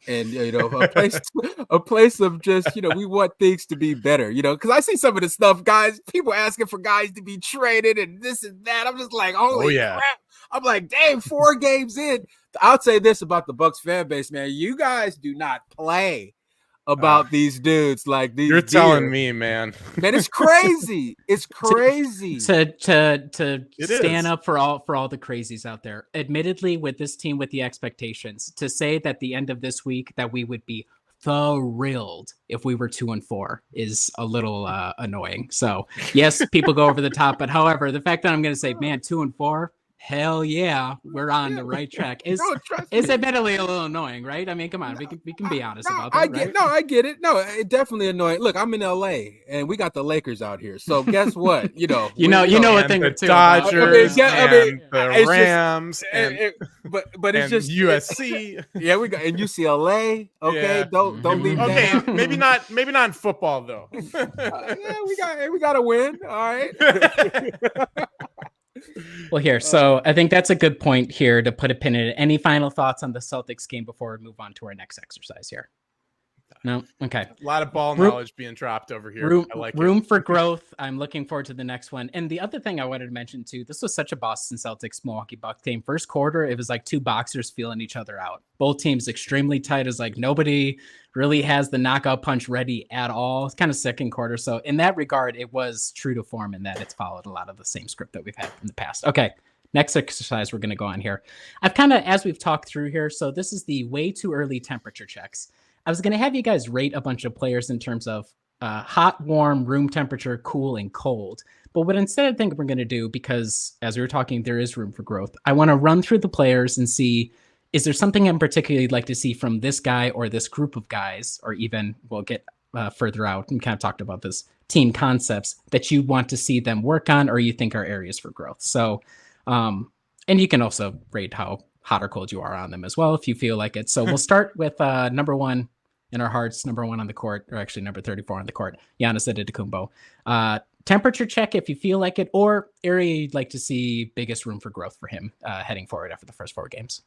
And a place of just, we want things to be better, because I see some of the stuff, guys, people asking for guys to be traded and this and that. I'm just like, holy crap. I'm like, dang, 4 games in. I'll say this about the Bucks fan base, man. You guys do not play about these dudes like these. You're telling me, man. Man, it's crazy. It's crazy to stand up for all the crazies out there. Admittedly, with this team, with the expectations, to say that the end of this week that we would be thrilled if we were 2-4 is a little annoying. So yes, people go over the top, but however, the fact that I'm going to say, man, 2-4. Hell yeah, we're on the right track. Is admittedly a little annoying, right? I mean, come on, we can be honest about that. I get it. No, it's definitely annoying. Look, I'm in LA and we got the Lakers out here. So guess what? You know a thing or two. Dodgers, the Rams, but it's just USC. Yeah, we got and UCLA. Okay, yeah. Don't leave. Okay, maybe not in football though. We got to win. All right. Well, here, so I think that's a good point here to put a pin in it. Any final thoughts on the Celtics game before we move on to our next exercise here? No? Okay. A lot of ball knowledge being dropped over here. I like room for growth. I'm looking forward to the next one. And the other thing I wanted to mention too, this was such a Boston Celtics Milwaukee Bucks game. First quarter, it was like 2 boxers feeling each other out. Both teams extremely tight. It's like nobody really has the knockout punch ready at all. It's kind of second quarter. So in that regard, it was true to form in that it's followed a lot of the same script that we've had in the past. Okay. Next exercise we're going to go on here. I've kind of, as we've talked through here, so this is the way too early temperature checks. I was going to have you guys rate a bunch of players in terms of hot, warm, room temperature, cool, and cold. But what instead I think we're going to do, because as we were talking, there is room for growth. I want to run through the players and see, is there something in particular you'd like to see from this guy or this group of guys, or even we'll get further out and kind of talked about this team concepts that you want to see them work on or you think are areas for growth. So, and you can also rate how hot or cold you are on them as well, if you feel like it. So we'll start with number 1 in our hearts, number 1 on the court, or actually number 34 on the court, Giannis Antetokounmpo. Temperature check if you feel like it, or area you'd like to see biggest room for growth for him heading forward after the first 4 games.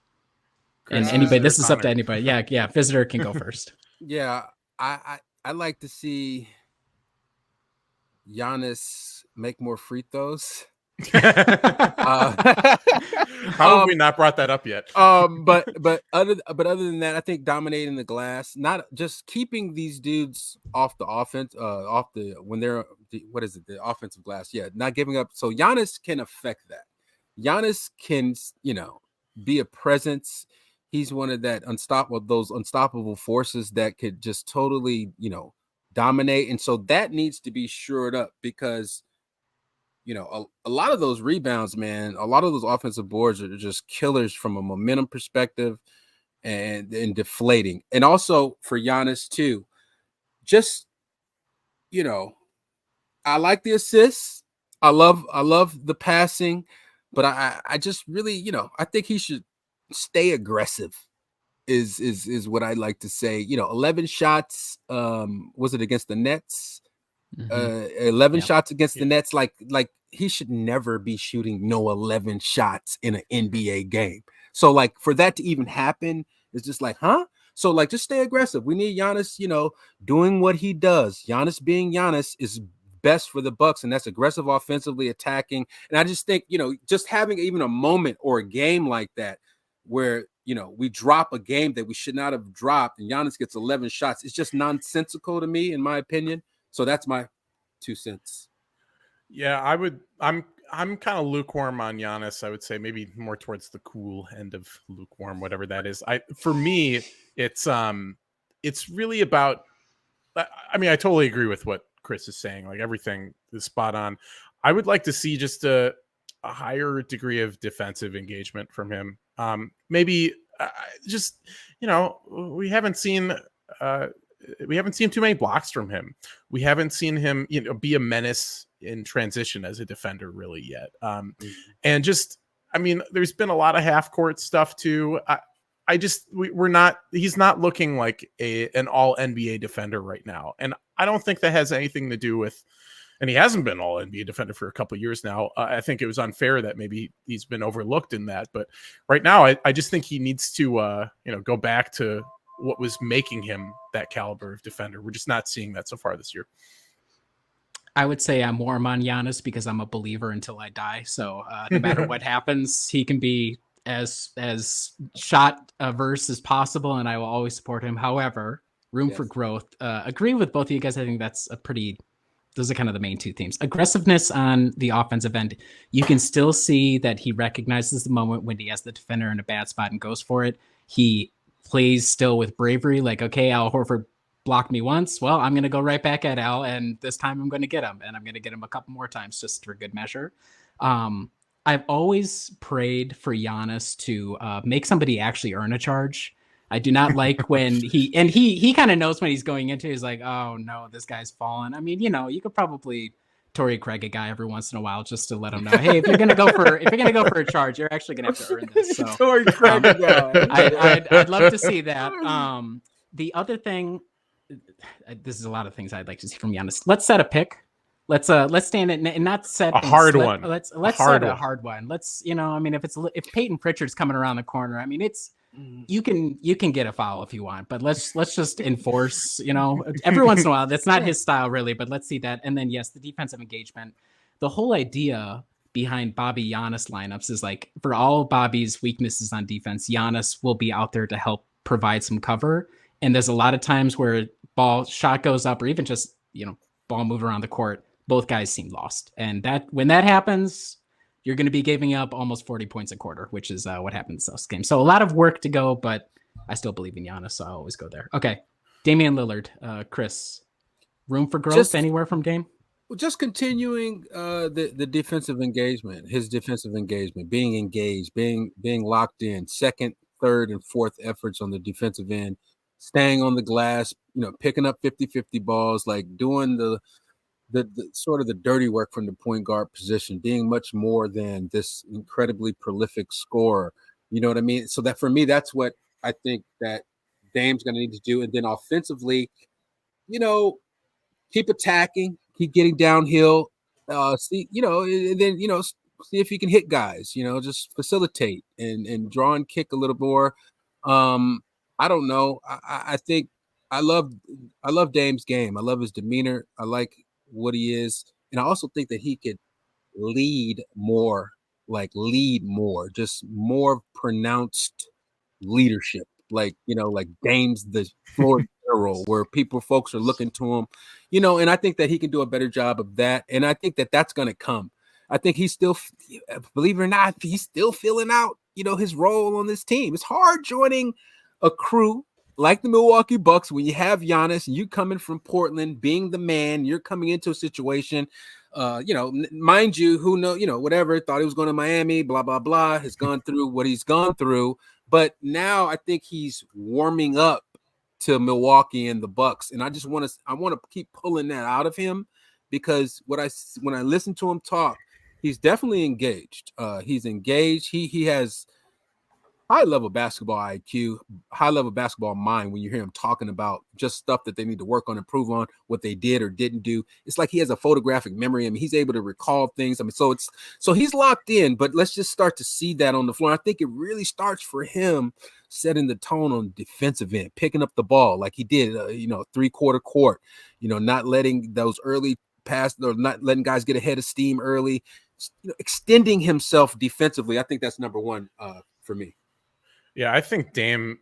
And anybody, this is up to anybody. Yeah. Visitor can go first. Yeah, I like to see Giannis make more free throws. How have we not brought that up yet? But other than that, I think dominating the glass, not just keeping these dudes off the offense, when they're the offensive glass. Yeah, not giving up. So Giannis can affect that. Giannis can, be a presence. He's one of those unstoppable forces that could just totally, dominate. And so that needs to be shored up because a lot of those rebounds, man, a lot of those offensive boards are just killers from a momentum perspective and deflating. And also for Giannis too, just, I like the assists. I love the passing, but I just really, I think he should stay aggressive is what I'd like to say. 11 shots. Was it against the Nets? 11 shots against the Nets. Like he should never be shooting no 11 shots in an NBA game. So like for that to even happen is just like, huh? So like just stay aggressive. We need Giannis, doing what he does. Giannis being Giannis is best for the Bucks, and that's aggressive offensively attacking. And I just think, just having even a moment or a game like that where, we drop a game that we should not have dropped and Giannis gets 11 shots, it's just nonsensical to me, in my opinion. So that's my 2 cents. Yeah, I'm kind of lukewarm on Giannis. I would say maybe more towards the cool end of lukewarm, whatever that is. For me, it's really about, I mean, I totally agree with what Kris is saying. Like everything is spot on. I would like to see just a higher degree of defensive engagement from him. Maybe just, we haven't seen too many blocks from him. We haven't seen him, be a menace in transition as a defender really yet. And just, I mean, there's been a lot of half court stuff too. He's not looking like an all NBA defender right now. And I don't think that has anything to do with, and he hasn't been all NBA defender for a couple of years now. I think it was unfair that maybe he's been overlooked in that. But right now, I just think he needs to, go back to what was making him that caliber of defender. We're just not seeing that so far this year. I would say I'm more on Giannis because I'm a believer until I die. So no matter what happens, he can be as shot averse as possible, and I will always support him. However, room for growth. Agree with both of you guys. I think that's those are kind of the main 2 themes. Aggressiveness on the offensive end. You can still see that he recognizes the moment when he has the defender in a bad spot and goes for it. He plays still with bravery, like, okay, Al Horford blocked me once. Well, I'm going to go right back at Al, and this time I'm going to get him, and I'm going to get him a couple more times just for good measure. I've always prayed for Giannis to make somebody actually earn a charge. I do not like when he kind of knows when he's going into. He's like, oh no, this guy's fallen. I mean, you could probably Torrey Craig a guy every once in a while just to let him know, hey, if you're gonna go for a charge, you're actually gonna have to earn this. So Torrey Craig a guy. I'd love to see that. The other thing, this is a lot of things I'd like to see from Giannis. Let's set a pick. Let's stand it and not set a hard one. Let's set a hard one. Let's, I mean, if Peyton Pritchard's coming around the corner, I mean, it's, you can get a foul if you want, but let's just enforce, every once in a while. That's not his style really, but let's see that. And then yes, the defensive engagement. The whole idea behind Bobby Giannis lineups is like, for all Bobby's weaknesses on defense, Giannis will be out there to help provide some cover. And there's a lot of times where shot goes up, or even just, ball move around the court, both guys seem lost. And when that happens, you're going to be giving up almost 40 points a quarter, which is what happened in this game. So a lot of work to go, but I still believe in Giannis, so I always go there. Okay, Damian Lillard, Kris, room for growth anywhere from Dame? Well, just continuing the defensive engagement, his defensive engagement, being engaged, being locked in, second, third, and fourth efforts on the defensive end, staying on the glass, picking up 50-50 balls, like doing the sort of the dirty work from the point guard position, being much more than this incredibly prolific scorer. You know what I mean? So that for me, that's what I think that Dame's going to need to do. And then offensively, keep attacking, keep getting downhill, and then, see if you can hit guys, just facilitate and draw and kick a little more. I don't know. I think I love Dame's game. I love his demeanor. I like what he is. And I also think that he could lead more, just more pronounced leadership. Like Dame's the floor general, where folks are looking to him, and I think that he can do a better job of that. And I think that that's going to come. I think he's still, believe it or not, he's still filling out, his role on this team. It's hard joining a crew like the Milwaukee Bucks when you have Giannis and you coming from Portland, being the man. You're coming into a situation, mind you, who know, whatever, thought he was going to Miami, blah, blah, blah, has gone through what he's gone through. But now I think he's warming up to Milwaukee and the Bucks. And I want to keep pulling that out of him, because when I listen to him talk, he's definitely engaged. He's engaged. He has high level basketball IQ, high level basketball mind. When you hear him talking about just stuff that they need to work on, improve on, what they did or didn't do, it's like he has a photographic memory. I mean, he's able to recall things. I mean, so he's locked in. But let's just start to see that on the floor. I think it really starts for him setting the tone on the defensive end, picking up the ball like he did, 3/4 court, not letting those early pass or not letting guys get ahead of steam early, extending himself defensively. I think that's number one for me. Yeah, I think Dame,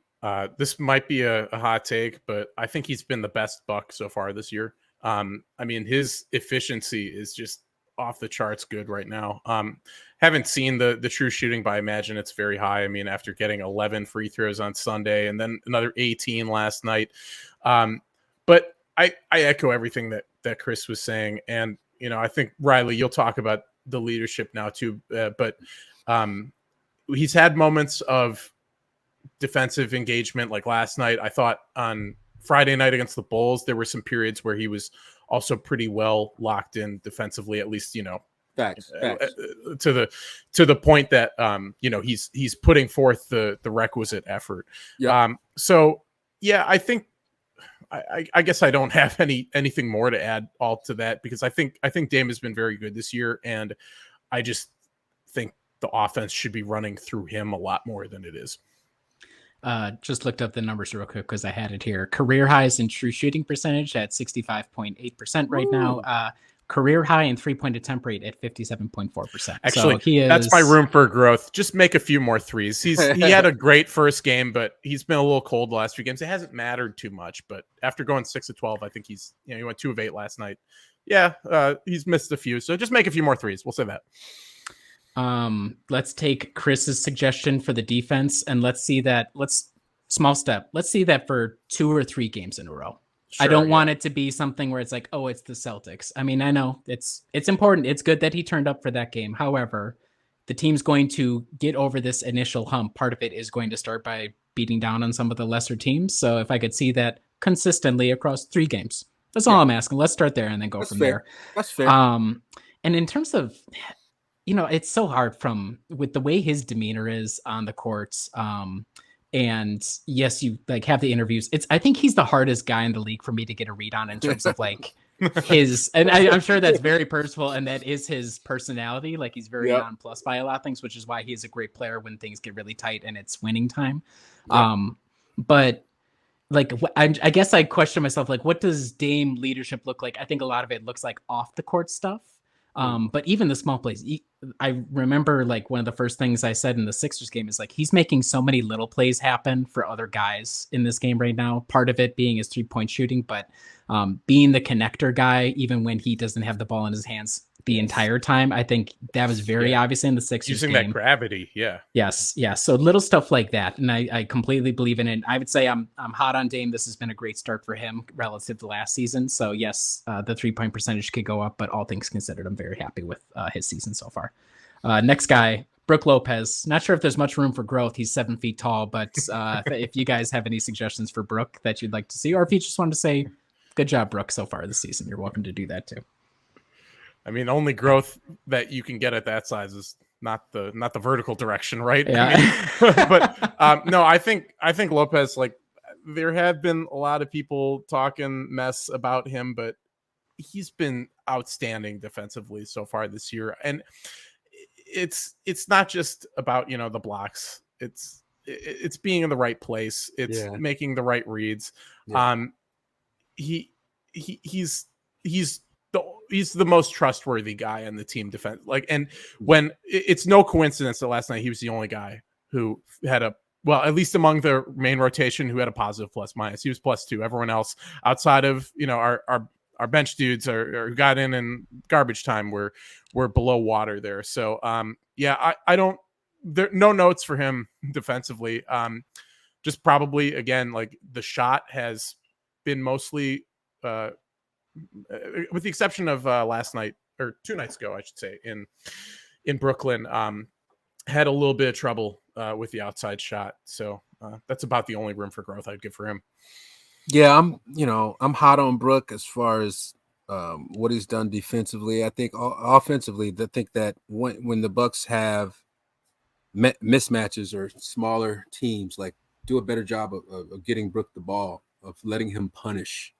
this might be a hot take, but I think he's been the best Buck so far this year. I mean, his efficiency is just off the charts good right now. Haven't seen the true shooting, but I imagine it's very high. I mean, after getting 11 free throws on Sunday and then another 18 last night. But I echo everything that Kris was saying. And, I think, Riley, you'll talk about the leadership now too. But he's had moments of defensive engagement like last night. I thought on Friday night against the Bulls, there were some periods where he was also pretty well locked in defensively, at least, Facts. To the point that he's putting forth the requisite effort. Yep. So yeah, I think I guess I don't have anything more to add all to that, because I think Dame has been very good this year, and I just think the offense should be running through him a lot more than it is. Just looked up the numbers real quick because I had it here. Career highs in true shooting percentage at 65.8% right now. Career high in 3-point attempt rate at 57.4%. Actually, so that's my room for growth. Just make a few more threes. He had a great first game, but he's been a little cold the last few games. It hasn't mattered too much, but after going 6 of 12, I think he's, he went 2 of 8 last night. Yeah, he's missed a few. So just make a few more threes. We'll say that. Let's take Chris's suggestion for the defense, and let's see that. Small step. Let's see that for 2 or 3 games in a row. Sure, I don't want it to be something where it's like, oh, it's the Celtics. I mean, I know it's important. It's good that he turned up for that game. However, the team's going to get over this initial hump. Part of it is going to start by beating down on some of the lesser teams. So if I could see that consistently across 3 games, that's all I'm asking. Let's start there and then go from there. That's fair. And in terms of, it's so hard with the way his demeanor is on the courts. And yes, you have the interviews. I think he's the hardest guy in the league for me to get a read on in terms of his, and I'm sure that's very personal, and that is his personality. Like, he's very nonplussed by a lot of things, which is why he's a great player when things get really tight and it's winning time. But I guess I question myself, what does Dame leadership look like? I think a lot of it looks like off the court stuff. But even the small plays, I remember one of the first things I said in the Sixers game is he's making so many little plays happen for other guys in this game right now. Part of it being his 3-point shooting, but being the connector guy, even when he doesn't have the ball in his hands the entire time. I think that was very obvious in the Sixers using game. That gravity. Yeah. Yes. Yeah. So little stuff like that. And I completely believe in it. I would say I'm hot on Dame. This has been a great start for him relative to last season. So yes, the 3-point percentage could go up, but all things considered, I'm very happy with his season so far. Next guy, Brook Lopez. Not sure if there's much room for growth. He's 7 feet tall, but if you guys have any suggestions for Brook that you'd like to see, or if you just wanted to say, good job, Brook, so far this season, you're welcome to do that too. I mean, only growth that you can get at that size is not the vertical direction, right? Yeah. But no, I think Lopez, there have been a lot of people talking mess about him, but he's been outstanding defensively so far this year. And it's not just about, the blocks. It's being in the right place. It's making the right reads. Yeah. He's the most trustworthy guy on the team defense. And when it's no coincidence that last night he was the only guy who had at least among the main rotation, who had a positive plus-minus. He was +2. Everyone else outside of, our bench dudes who got in garbage time were below water there. So I don't, there no notes for him defensively. Just probably again, the shot has been mostly with the exception of last night, or 2 nights ago, I should say, in Brooklyn, had a little bit of trouble with the outside shot. So that's about the only room for growth I'd give for him. Yeah, I'm hot on Brook as far as what he's done defensively. I think offensively, I think that when the Bucks have mismatches or smaller teams, like do a better job of getting Brook the ball, of letting him punish.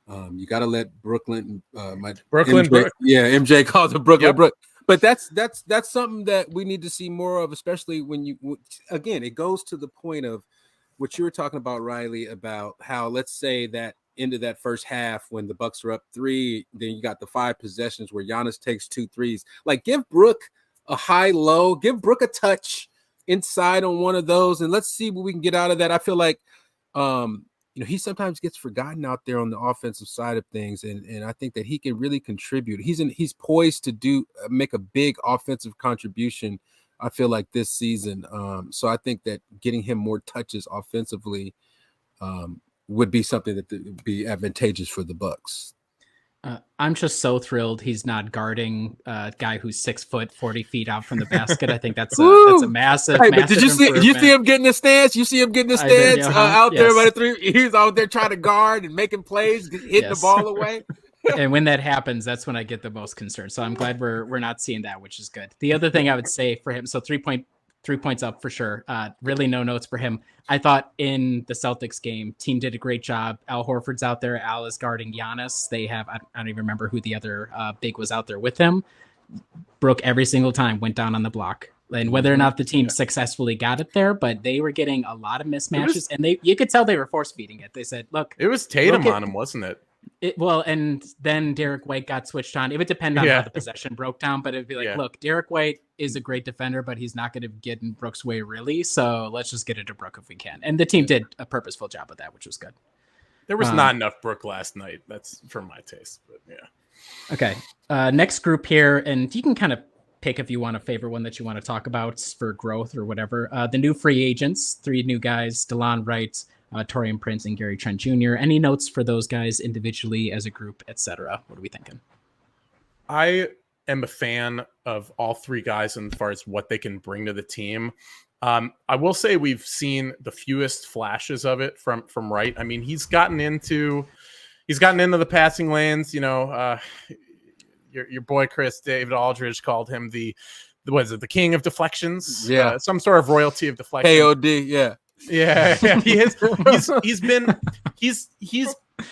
You got to let Brooklyn, Brooklyn MJ, Brook. Yeah, MJ calls it Brooklyn Yep. Brook. But that's something that we need to see more of, especially when again, it goes to the point of what you were talking about, Riley, about how, let's say that into that first half when the Bucks are up 3, then you got the 5 possessions where Giannis takes 2 threes. Like, give Brook a high-low, give Brook a touch inside on one of those, and let's see what we can get out of that. I feel like he sometimes gets forgotten out there on the offensive side of things, and I think that he can really contribute. He's poised to make a big offensive contribution, I feel like, this season. So I think that getting him more touches offensively would be something that would be advantageous for the Bucks. I'm just so thrilled he's not guarding a guy who's 6 foot, 40 feet out from the basket. I think that's a massive. Hey, massive but did you see him getting the stance? You see him getting the stance out there by the 3. He's out there trying to guard and making plays, hitting the ball away. And when that happens, that's when I get the most concerned. So I'm glad we're not seeing that, which is good. The other thing I would say for him, so 3 points up for sure. Really no notes for him. I thought in the Celtics game, team did a great job. Al Horford's out there. Al is guarding Giannis. They have, I don't even remember who the other big was out there with him. Brook every single time went down on the block. And whether or not the team successfully got it there, but they were getting a lot of mismatches, and you could tell they were force feeding it. They said, look, it was Tatum on him, wasn't it? And then Derek White got switched on. It would depend on how the possession broke down, but it'd be like, look, Derek White is a great defender, but he's not going to get in Brook's way, really. So let's just get it to Brook if we can. And the team did a purposeful job of that, which was good. There was not enough Brook last night. That's for my taste, but yeah. Okay. Next group here, and you can kind of pick if you want a favorite one that you want to talk about for growth or whatever. The new free agents, 3 new guys, DeLon Wright, Taurean Prince, and Gary Trent Jr. Any notes for those guys individually, as a group, etc.? What are we thinking? I am a fan of all 3 guys as far as what they can bring to the team. I will say we've seen the fewest flashes of it from Wright. I mean, he's gotten into the passing lanes. Your boy Chris, David Aldridge, called him the king of deflections? Yeah, some sort of royalty of deflection. KOD, yeah. Yeah, he is.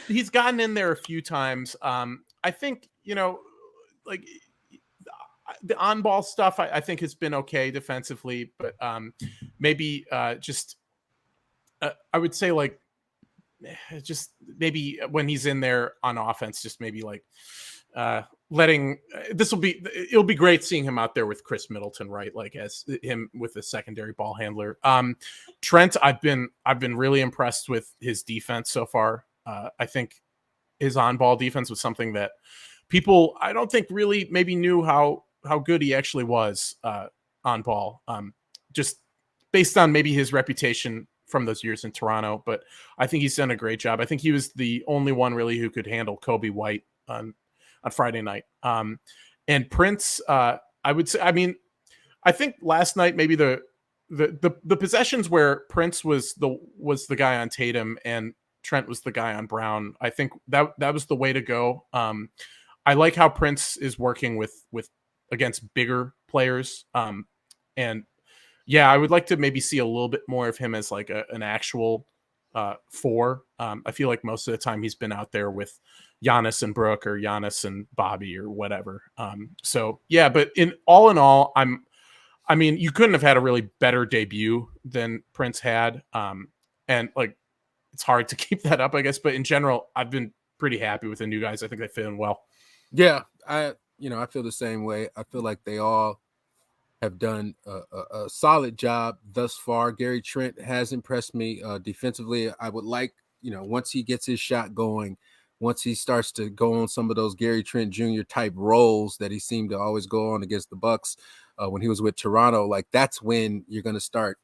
He's gotten in there a few times. I think like the on-ball stuff, I think has been okay defensively, but maybe just I would say like just maybe when he's in there on offense, just maybe like it'll be great seeing him out there with Chris Middleton, right? Like as him with the secondary ball handler. Trent, I've been really impressed with his defense so far. I think his on-ball defense was something that people, I don't think really maybe knew how good he actually was on ball. Just based on maybe his reputation from those years in Toronto, but I think he's done a great job. I think he was the only one really who could handle Kobe White on Friday night. And Prince, I would say, I mean, I think last night maybe the possessions where Prince was the guy on Tatum and Trent was the guy on Brown, I think that was the way to go. I like how Prince is working with against bigger players. And yeah, I would like to maybe see a little bit more of him as like an actual 4. I feel like most of the time he's been out there with Giannis and Brook or Giannis and Bobby or whatever. So yeah, but in all, I mean, you couldn't have had a really better debut than Prince had. And like, it's hard to keep that up, I guess, but in general, I've been pretty happy with the new guys. I think they fit in well. Yeah. I feel the same way. I feel like they all have done a solid job thus far. Gary Trent has impressed me defensively. I would like, once he gets his shot going, once he starts to go on some of those Gary Trent Jr. type roles that he seemed to always go on against the Bucks when he was with Toronto, like that's when you're going to start,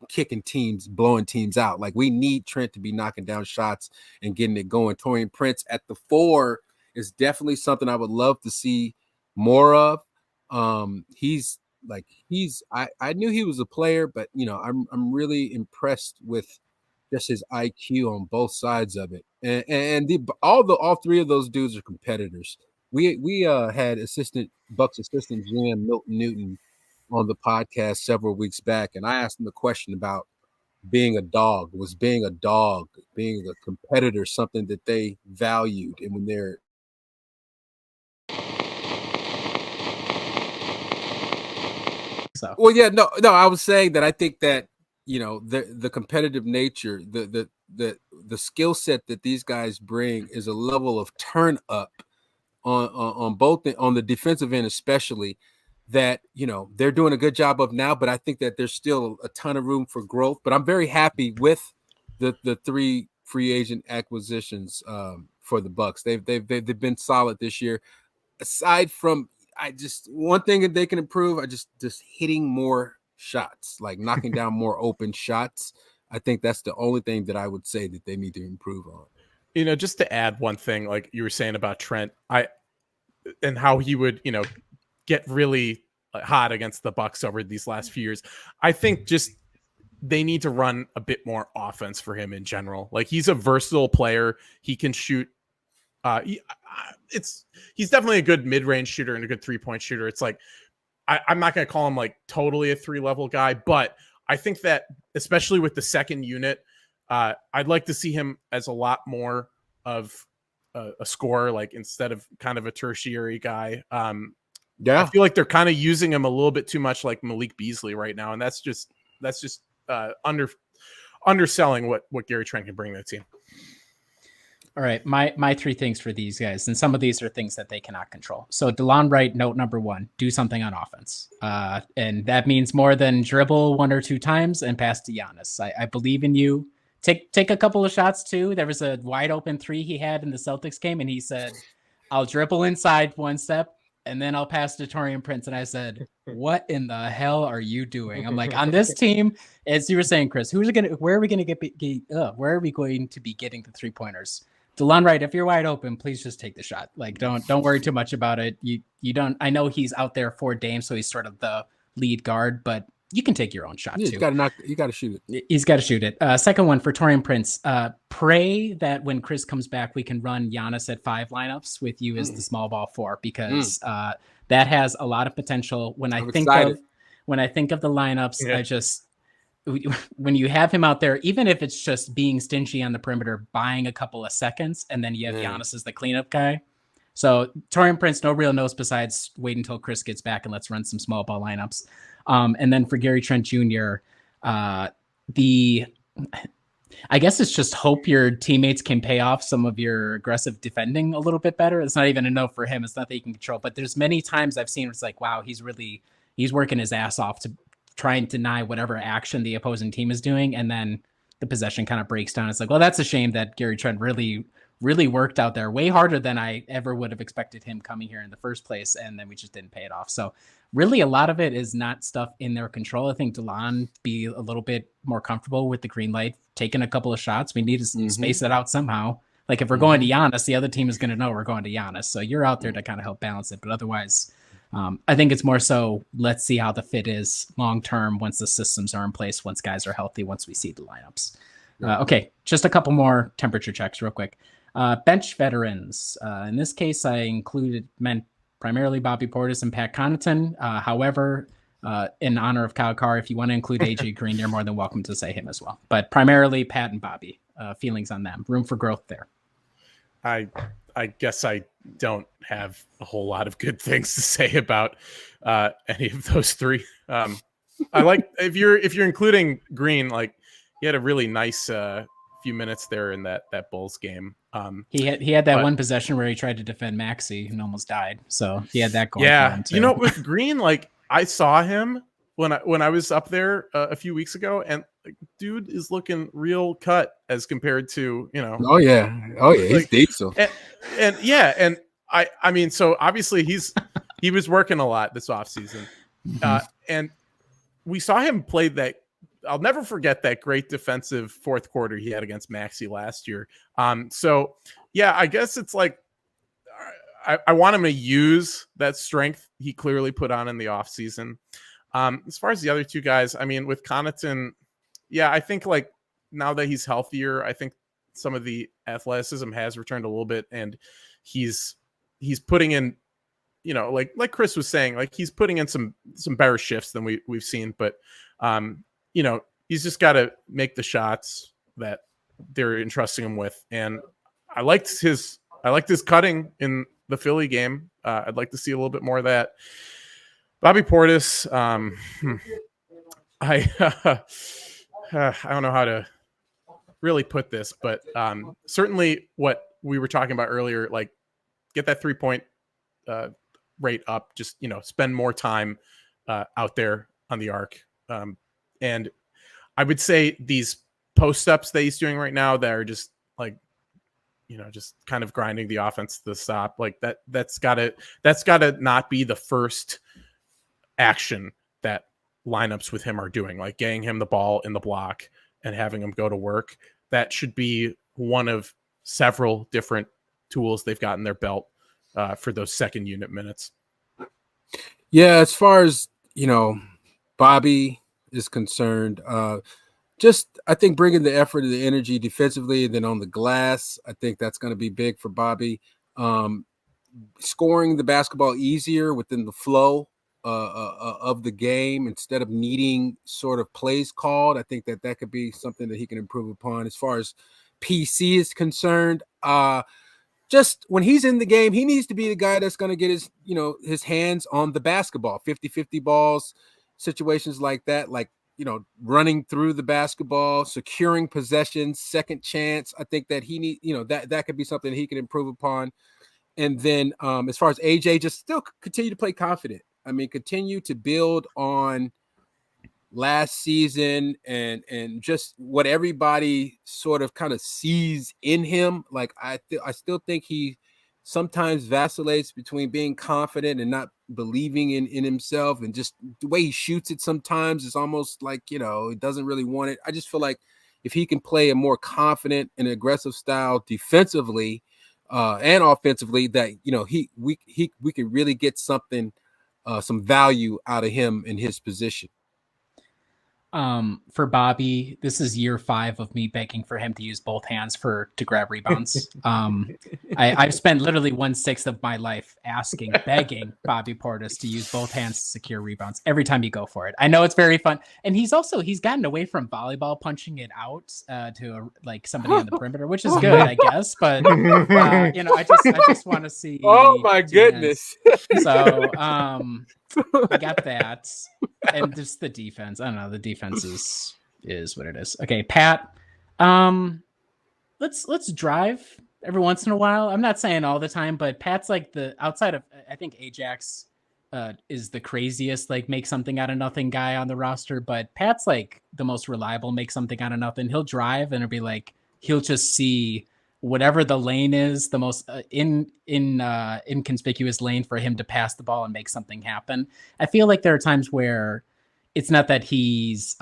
kicking teams, blowing teams out. Like we need Trent to be knocking down shots and getting it going. Taurean Prince at the 4 is definitely something I would love to see more of. I knew he was a player, but I'm really impressed with just his IQ on both sides of it. And all 3 of those dudes are competitors. We had Bucks assistant GM Milton Newton on the podcast several weeks back, and I asked him the question about being a dog. Was being a dog, being a competitor, something that they valued? And when they're well, yeah, no, I was saying that I think that the competitive nature, the skill set that these guys bring is a level of turn up on both on the defensive end, especially, that they're doing a good job of now. But I think that there's still a ton of room for growth. But I'm very happy with the 3 free agent acquisitions for the Bucks. They've been solid this year. Aside from, one thing that they can improve, just hitting more shots, like knocking down more open shots. I think that's the only thing that I would say that they need to improve on. Just to add one thing, like you were saying about Trent, and how he would, get really hot against the Bucks over these last few years. I think just they need to run a bit more offense for him in general. Like, he's a versatile player. He can shoot. He's definitely a good mid-range shooter and a good 3-point shooter. It's like, I'm not going to call him like totally a 3-level guy, but I think that especially with the second unit, I'd like to see him as a lot more of a scorer, like instead of kind of a tertiary guy. I feel like they're kind of using him a little bit too much like Malik Beasley right now, and that's just underselling what Gary Trent can bring to the team. All right, my 3 things for these guys, and some of these are things that they cannot control. So DeLon Wright, note number 1, do something on offense. And that means more than dribble 1 or 2 times and pass to Giannis. I believe in you. Take a couple of shots too. There was a wide open 3 he had in the Celtics game, and he said, I'll dribble inside 1 step, and then I'll pass to Taurean Prince. And I said, what in the hell are you doing? I'm like, on this team, as you were saying, Kris, where are we going to be getting the 3-pointers? DeLon Wright, if you're wide open, please just take the shot. Like, don't worry too much about it. You don't. I know he's out there for Dame, so he's sort of the lead guard, but you can take your own shot too. You got to shoot it. He's got to shoot it. Second one for Taurean Prince. Pray that when Kris comes back, we can run Giannis at 5 lineups with you as the small ball 4, because that has a lot of potential. When I think of the lineups, when you have him out there, even if it's just being stingy on the perimeter, buying a couple of seconds, and then you have Giannis as the cleanup guy. So Taurean Prince, no real nose besides wait until Kris gets back and let's run some small ball lineups. And then for Gary Trent Jr., I guess it's just hope your teammates can pay off some of your aggressive defending a little bit better. It's not even a no for him. It's not that he can control, but there's many times I've seen it's like, wow, he's working his ass off to try and deny whatever action the opposing team is doing. And then the possession kind of breaks down. It's like, well, that's a shame that Gary Trent really worked out there way harder than I ever would have expected him coming here in the first place. And then we just didn't pay it off. So really a lot of it is not stuff in their control. I think DeLon be a little bit more comfortable with the green light, taking a couple of shots. We need to space it out somehow. Like if we're going to Giannis, the other team is going to know we're going to Giannis. So you're out there to kind of help balance it. But otherwise, I think it's more so let's see how the fit is long-term once the systems are in place, once guys are healthy, once we see the lineups. Okay, just a couple more temperature checks real quick. Bench veterans. In this case, I meant primarily Bobby Portis and Pat Connaughton. However, in honor of Kyle Carr, if you want to include AJ Green, you're more than welcome to say him as well. But primarily Pat and Bobby. Feelings on them. Room for growth there. I guess I don't have a whole lot of good things to say about any of those 3. I like if you're including Green, like he had a really nice few minutes there in that Bulls game. He had that one possession where he tried to defend Maxey and almost died. So he had that going. Yeah, for him too. With Green, like I saw him when I was up there a few weeks ago, and like, dude is looking real cut as compared to Oh yeah, he's deep. So and I mean, so obviously he was working a lot this offseason. And we saw him play that. I'll never forget that great defensive fourth quarter he had against Maxey last year. So yeah, I guess it's like I want him to use that strength he clearly put on in the offseason. As far as the other 2 guys, I mean, with Connaughton, yeah, I think like now that he's healthier, I think some of the athleticism has returned a little bit, and he's putting in like Kris was saying, like he's putting in some better shifts than we've seen, but he's just got to make the shots that they're entrusting him with. And I liked his cutting in the Philly game. I'd like to see a little bit more of that. Bobby Portis, I don't know how to really put this, but certainly what we were talking about earlier, like get that 3-point rate up, just, spend more time out there on the arc. And I would say these post-ups that he's doing right now that are just like, just kind of grinding the offense to the stop, like that's gotta not be the first action that lineups with him are doing, like getting him the ball in the block and having him go to work. That should be one of several different tools they've got in their belt for those second unit minutes. Yeah, as far as Bobby is concerned, I think bringing the effort and the energy defensively and then on the glass, I think that's going to be big for Bobby. Scoring the basketball easier within the flow of the game instead of needing sort of plays called. I think that could be something that he can improve upon. As far as PC is concerned, just when he's in the game, he needs to be the guy that's going to get his hands on the basketball, 50-50 balls, situations like that, like, running through the basketball, securing possessions, second chance. I think that he need, that could be something he can improve upon. And then as far as AJ, just still continue to play confident. I mean, continue to build on last season and just what everybody sort of kind of sees in him. Like I still think he sometimes vacillates between being confident and not believing in himself, and just the way he shoots it sometimes is almost like, he doesn't really want it. I just feel like if he can play a more confident and aggressive style defensively and offensively, that we can really get something, some value out of him in his position. For Bobby, this is year 5 of me begging for him to use both hands to grab rebounds. I've spent literally 1/6 of my life begging Bobby Portis to use both hands to secure rebounds every time you go for it. I know it's very fun. And he's gotten away from volleyball punching it out to like somebody on the perimeter, which is good, I guess. But, I just want to see. Oh my goodness. So, I got that. And just the defense. I don't know. The defense is what it is. Okay, Pat. Let's drive every once in a while. I'm not saying all the time, but Pat's like outside of, I think Ajax is the craziest, like make something out of nothing guy on the roster. But Pat's like the most reliable, make something out of nothing. He'll drive and it'll be like, he'll just see whatever the lane is, the most inconspicuous lane for him to pass the ball and make something happen. I feel like there are times where it's not that he's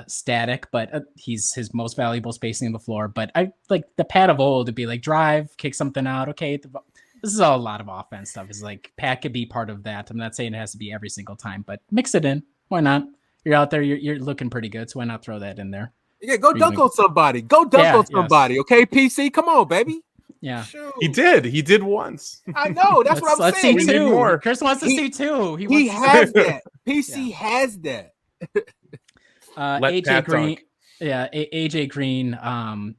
static, but he's his most valuable spacing on the floor. But I like the Pat of old to be like drive, kick something out. Okay, this is a lot of offense stuff. It's like Pat could be part of that. I'm not saying it has to be every single time, but mix it in. Why not? You're out there. You're looking pretty good. So why not throw that in there? Yeah, go dunk on somebody. Go dunk on somebody. Yes. Okay, PC, come on, baby. Yeah, shoot. He did once. I know. That's what I'm let's saying. See two. More. Kris wants to see two. He has that. PC has that. AJ Green. Dunk. Yeah, AJ Green.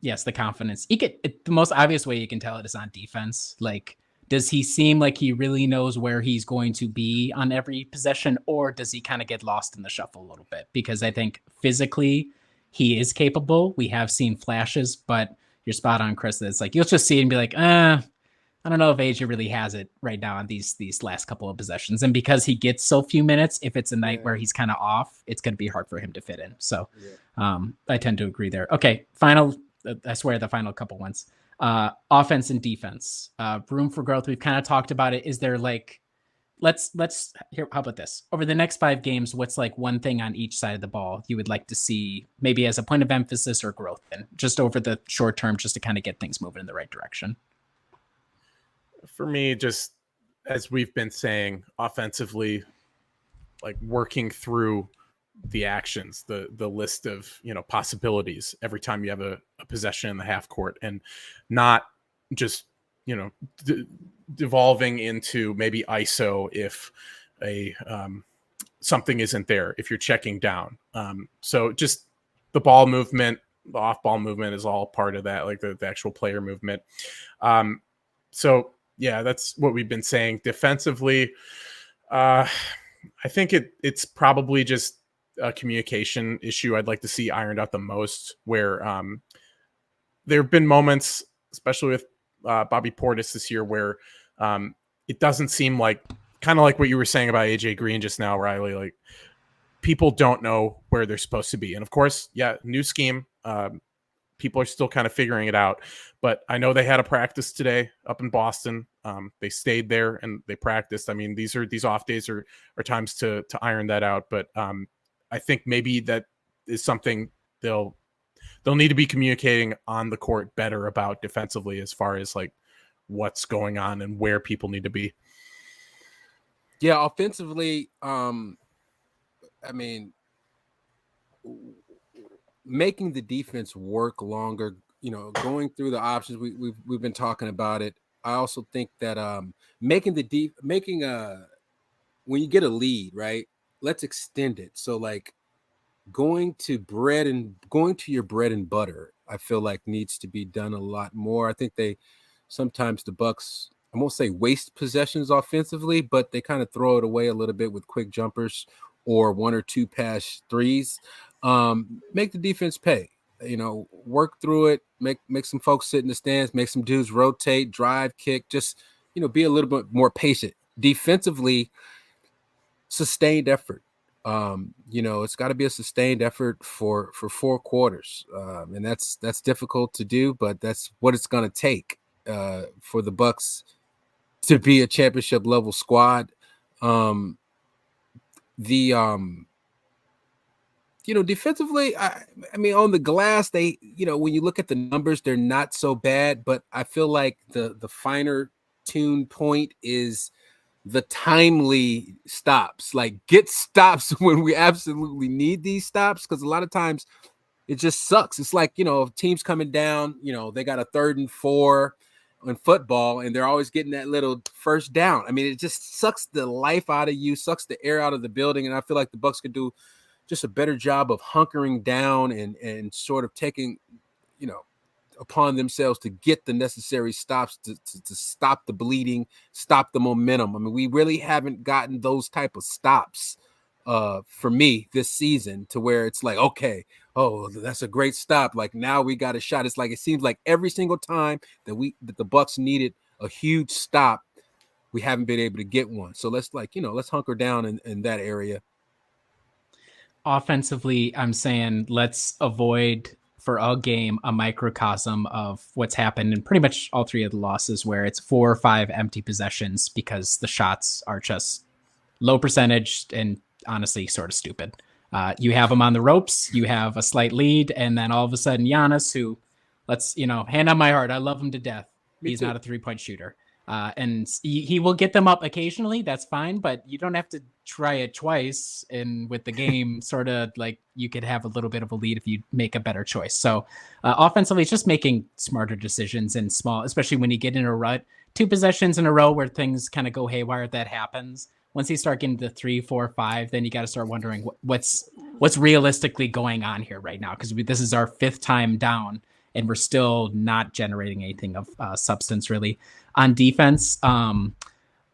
Yes, the confidence. The most obvious way you can tell it is on defense. Like, does he seem like he really knows where he's going to be on every possession, or does he kind of get lost in the shuffle a little bit? Because I think physically he is capable. We have seen flashes, but you're spot on, Kris. It's like you'll just see it and be like, I don't know if AJ really has it right now on these last couple of possessions. And because he gets so few minutes, if it's a night where he's kind of off, it's going to be hard for him to fit in. So I tend to agree there. Okay, I swear the final couple ones. Offense and defense. Room for growth. We've kind of talked about it. Is there like, let's here. How about this? Over the next 5 games, what's like one thing on each side of the ball you would like to see, maybe as a point of emphasis or growth, and just over the short term, just to kind of get things moving in the right direction? For me, just as we've been saying, offensively, like working through the actions, the list of possibilities every time you have a possession in the half court, and not just devolving into maybe ISO if a something isn't there, if you're checking down. So just the ball movement, the off ball movement is all part of that, like the actual player movement. So yeah, that's what we've been saying. Defensively, I think it's probably just a communication issue I'd like to see ironed out the most, where there have been moments, especially with Bobby Portis this year, where it doesn't seem like, kind of like what you were saying about AJ Green just now, Riley, like people don't know where they're supposed to be. And of course, yeah, new scheme. People are still kind of figuring it out, but I know they had a practice today up in Boston. They stayed there and they practiced. I mean, these off days are times to iron that out. But I think maybe that is something they'll need to be communicating on the court better about defensively, as far as like what's going on and where people need to be. Yeah, offensively, I mean, making the defense work longer, going through the options, we've been talking about it. I also think that when you get a lead, right, let's extend it. So like going to your bread and butter, I feel like needs to be done a lot more. I think sometimes the Bucks, I won't say waste possessions offensively, but they kind of throw it away a little bit with quick jumpers or one or two pass threes. Make the defense pay, work through it, make some folks sit in the stands, make some dudes rotate, drive, kick, just, be a little bit more patient. Defensively, sustained effort. It's got to be a sustained effort for 4 quarters. And that's difficult to do, but that's what it's going to take for the Bucks to be a championship level squad. Defensively, I mean, on the glass, they, when you look at the numbers, they're not so bad, but I feel like the finer tune point is the timely stops. Like, get stops when we absolutely need these stops, because a lot of times it just sucks. It's like, teams coming down, they got a 3rd and 4 in football, and they're always getting that little first down. I mean, it just sucks the life out of you, sucks the air out of the building, and I feel like the Bucks could do just a better job of hunkering down and sort of taking, upon themselves to get the necessary stops to stop the bleeding, stop the momentum. I mean, we really haven't gotten those type of stops for me this season, to where it's like, okay, oh, that's a great stop. Like, now we got a shot. It's like, it seems like every single time that the Bucks needed a huge stop, we haven't been able to get one. So let's hunker down in that area. Offensively, I'm saying let's avoid for a game a microcosm of what's happened in pretty much all 3 of the losses, where it's 4 or 5 empty possessions because the shots are just low percentage and honestly sort of stupid. You have them on the ropes, you have a slight lead, and then all of a sudden Giannis, who, let's, hand on my heart, I love him to death. He's not a 3-point shooter. And he will get them up occasionally. That's fine, but you don't have to try it twice. And with the game, sort of like, you could have a little bit of a lead if you make a better choice. So offensively, it's just making smarter decisions and small, especially when you get in a rut. 2 possessions in a row where things kind of go haywire, that happens. Once you start getting to 3, 4, 5, then you got to start wondering what's realistically going on here right now, because this is our 5th time down, and we're still not generating anything of substance really. On defense,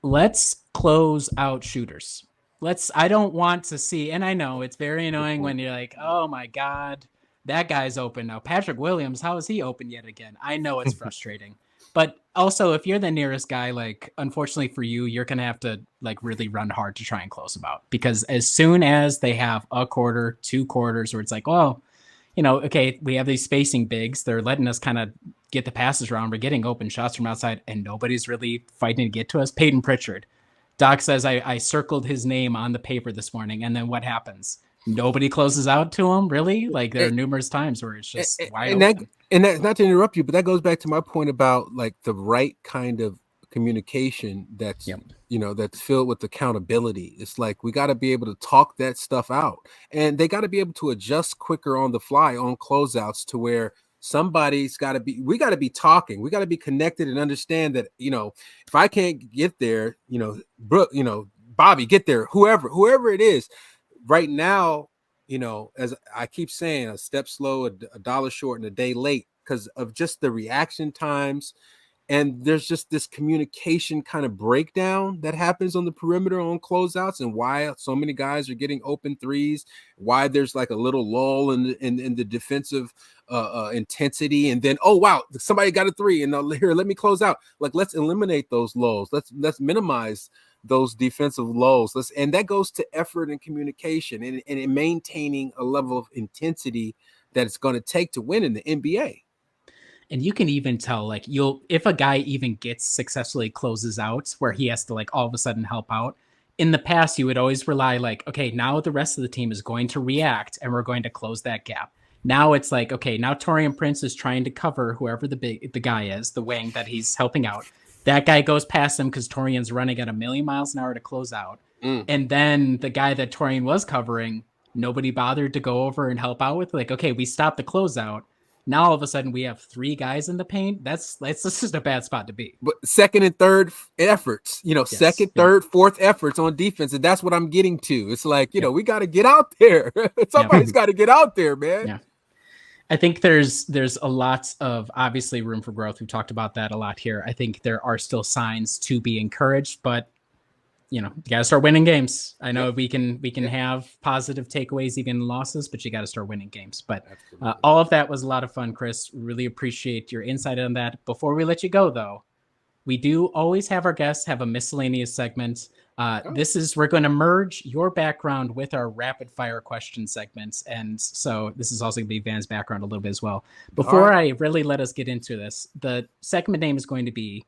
let's close out shooters. I don't want to see, and I know it's very annoying when you're like, oh my God, that guy's open now. Patrick Williams, how is he open yet again? I know it's frustrating. But also, if you're the nearest guy, like, unfortunately for you, you're going to have to like really run hard to try and close them out, because as soon as they have a quarter, 2 quarters where it's like, well, okay, we have these spacing bigs, they're letting us kind of get the passes around, we're getting open shots from outside, and nobody's really fighting to get to us. Peyton Pritchard. Doc says I circled his name on the paper this morning, and then what happens? Nobody closes out to him, really? Like, there are numerous times where it's just wide open. And that, not to interrupt you, but that goes back to my point about like the right kind of communication that's that's filled with accountability. It's like, we got to be able to talk that stuff out, and they got to be able to adjust quicker on the fly on closeouts, to where somebody's got to be, we got to be talking. We got to be connected and understand that, if I can't get there, Brooke, Bobby, get there, whoever it is right now, as I keep saying, a step slow, a dollar short, and a day late because of just the reaction times. And there's just this communication kind of breakdown that happens on the perimeter on closeouts, and why so many guys are getting open threes, why there's like a little lull in the defensive intensity. And then, oh, wow, somebody got a three. And here, let me close out. Like, let's eliminate those lulls. Let's minimize those defensive lulls. And that goes to effort and communication and in maintaining a level of intensity that it's going to take to win in the NBA. And you can even tell, like, if a guy even gets successfully closes out where he has to like all of a sudden help out. In the past, you would always rely like, okay, now the rest of the team is going to react and we're going to close that gap. Now it's like, okay, now Taurean Prince is trying to cover whoever the guy is, the wing that he's helping out. That guy goes past him because Taurean's running at 1,000,000 miles an hour to close out. And then the guy that Taurean was covering, nobody bothered to go over and help out with. Like, okay, we stopped the closeout. Now all of a sudden we have 3 guys in the paint. That's just a bad spot to be. But second and third efforts, second, third, fourth efforts on defense. And that's what I'm getting to. It's like, we got to get out there. Somebody's got to get out there, man. Yeah. I think there's a lot of obviously room for growth. We've talked about that a lot here. I think there are still signs to be encouraged, but you got to start winning games. I know we can have positive takeaways, even losses, but you got to start winning games. But all of that was a lot of fun, Kris. Really appreciate your insight on that. Before we let you go, though, we do always have our guests have a miscellaneous segment. We're going to merge your background with our rapid fire question segments. And so this is also going to be Van's background a little bit as well. Before I really let us get into this, the segment name is going to be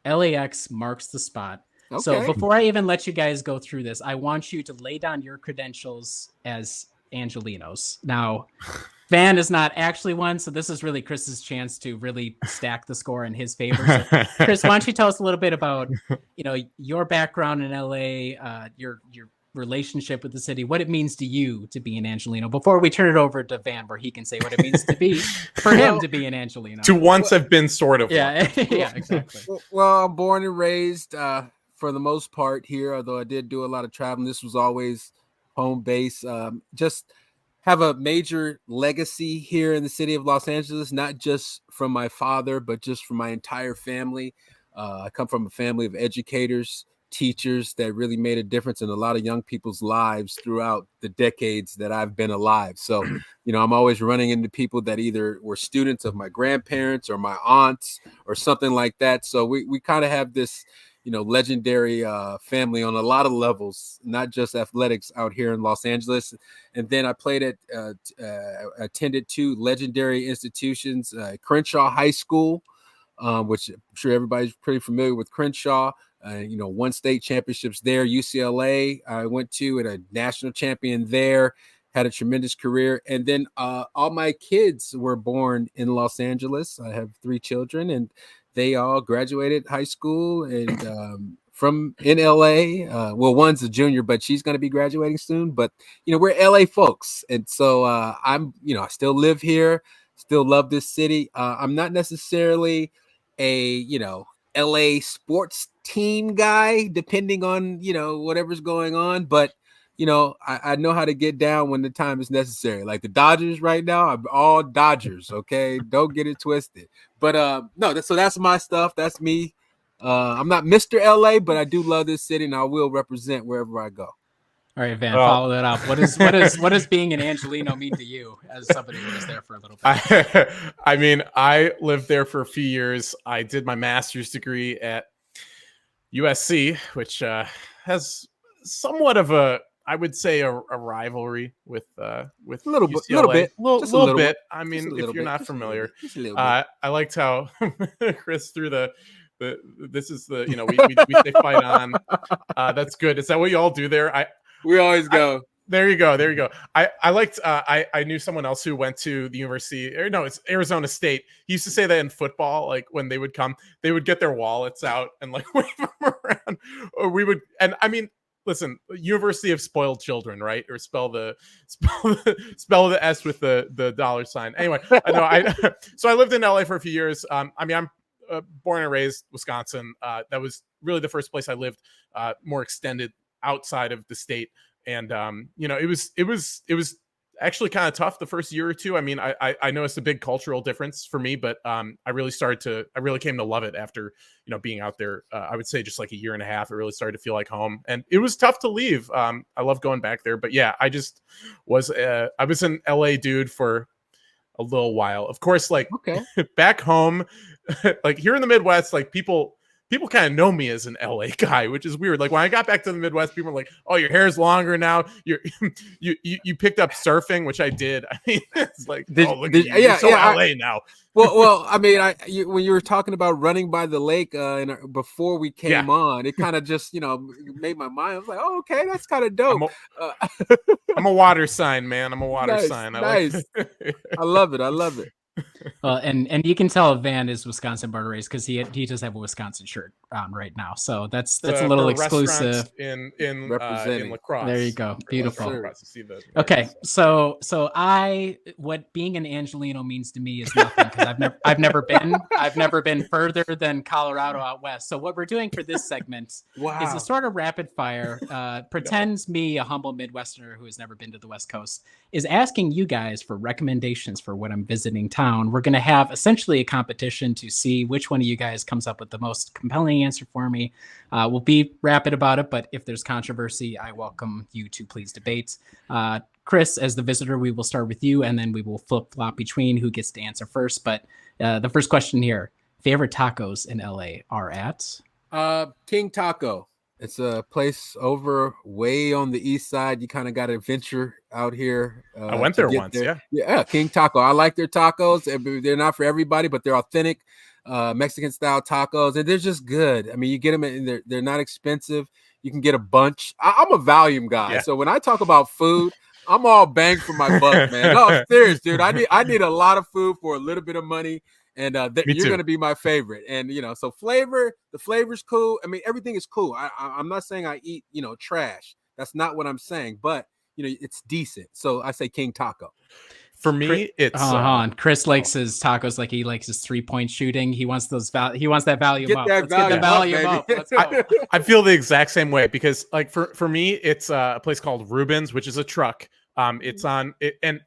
LAX Marks the Spot. Okay. So before I even let you guys go through this, I want you to lay down your credentials as Angelenos. Now, Van is not actually one, so this is really Kris's chance to really stack the score in his favor. So, Kris, why don't you tell us a little bit about, your background in LA, your relationship with the city, what it means to you to be an Angeleno, before we turn it over to Van, where he can say what it means to be for him to be an Angeleno. To once have been sort of. Yeah, yeah, exactly. Well, I'm born and raised for the most part here, although I did do a lot of traveling. This was always home base. Just have a major legacy here in the city of Los Angeles, not just from my father, but just from my entire family. I come from a family of educators, teachers that really made a difference in a lot of young people's lives throughout the decades that I've been alive. So, I'm always running into people that either were students of my grandparents or my aunts or something like that. So we kind of have this, legendary family on a lot of levels, not just athletics out here in Los Angeles. And then I played attended 2 legendary institutions, Crenshaw High School, which I'm sure everybody's pretty familiar with Crenshaw. Won state championships there. UCLA, I went to, and a national champion there, had a tremendous career. And then all my kids were born in Los Angeles. I have 3 children, and they all graduated high school and from in LA. Well, one's a junior, but she's going to be graduating soon. But, we're LA folks. And so I still live here, still love this city. I'm not necessarily a, LA sports team guy, depending on, whatever's going on. But, I know how to get down when the time is necessary. Like the Dodgers right now, I'm all Dodgers. Okay. Don't get it twisted. But no, so that's my stuff. That's me. I'm not Mr. LA, but I do love this city and I will represent wherever I go. All right, Van, follow that up. What does being an Angeleno mean to you as somebody who was there for a little bit? I mean, I lived there for a few years. I did my master's degree at USC, which has somewhat of a, I would say, a rivalry with a little UCLA. bit. Little bit. I mean, if you're not familiar, I liked how Kris threw this is the, we say fight on. That's good. Is that what you all do there? We always go. There you go. I liked, I knew someone else who went to the university, or no, it's Arizona State. He used to say that in football, like when they would come, they would get their wallets out and like wave them around. Or we would, and I mean, listen, University of Spoiled Children, right? Or spell the S with the dollar sign. Anyway, I know so I lived in LA for a few years. I'm born and raised Wisconsin. That was really the first place I lived more extended outside of the state. And it was actually kind of tough the first year or two. I mean, I noticed a big cultural difference for me, but I really came to love it after, being out there. I would say just like a year and a half, it really started to feel like home, and it was tough to leave. I love going back there, but yeah, I was an LA dude for a little while. Of course, like back home, like here in the Midwest, like people kind of know me as an LA guy, which is weird. Like when I got back to the Midwest, people were like, "Oh, your hair's longer now. You picked up surfing," which I did. I mean, it's like, you're so LA now. Well, I mean, when you were talking about running by the lake before we came on, it kind of just made my mind. I was like, "Oh, okay, that's kind of dope." I'm a water sign, man. I'm a water sign. Nice. I love it. Well, and you can tell Van is Wisconsin born and raised because he does have a Wisconsin shirt on right now. So that's a little exclusive in La Crosse. There you go. Beautiful. Okay, so what being an Angelino means to me is nothing because I've never been further than Colorado out west. So what we're doing for this segment is a sort of rapid fire. Pretends me, a humble Midwesterner who has never been to the West Coast, is asking you guys for recommendations for when I'm visiting town. We're going to have essentially a competition to see which one of you guys comes up with the most compelling answer for me. We'll be rapid about it, but if there's controversy, I welcome you to please debate. Kris, as the visitor, we will start with you, and then we will flip-flop between who gets to answer first. But the first question here, favorite tacos in LA are at? King Taco. It's a place over way on the east side. You kind of got to venture out here. I went there once. There. Yeah. King Taco. I like their tacos. They're not for everybody, but they're authentic Mexican style tacos, and they're just good. I mean, you get them and they're not expensive. You can get a bunch. I'm a volume guy, so when I talk about food, I'm all bang for my buck, man. No, I'm serious, dude. I need a lot of food for a little bit of money. And you're going to be my favorite. And, so the flavor's cool. I mean, everything is cool. I'm not saying I eat, trash. That's not what I'm saying. But, it's decent. So I say King Taco. For me, it's Kris likes his tacos like he likes his 3-point shooting. He wants he wants that volume up. Let's get the volume up. Let's go. I feel the exact same way because, like, for me, it's a place called Reuben's, which is a truck. It's on it, and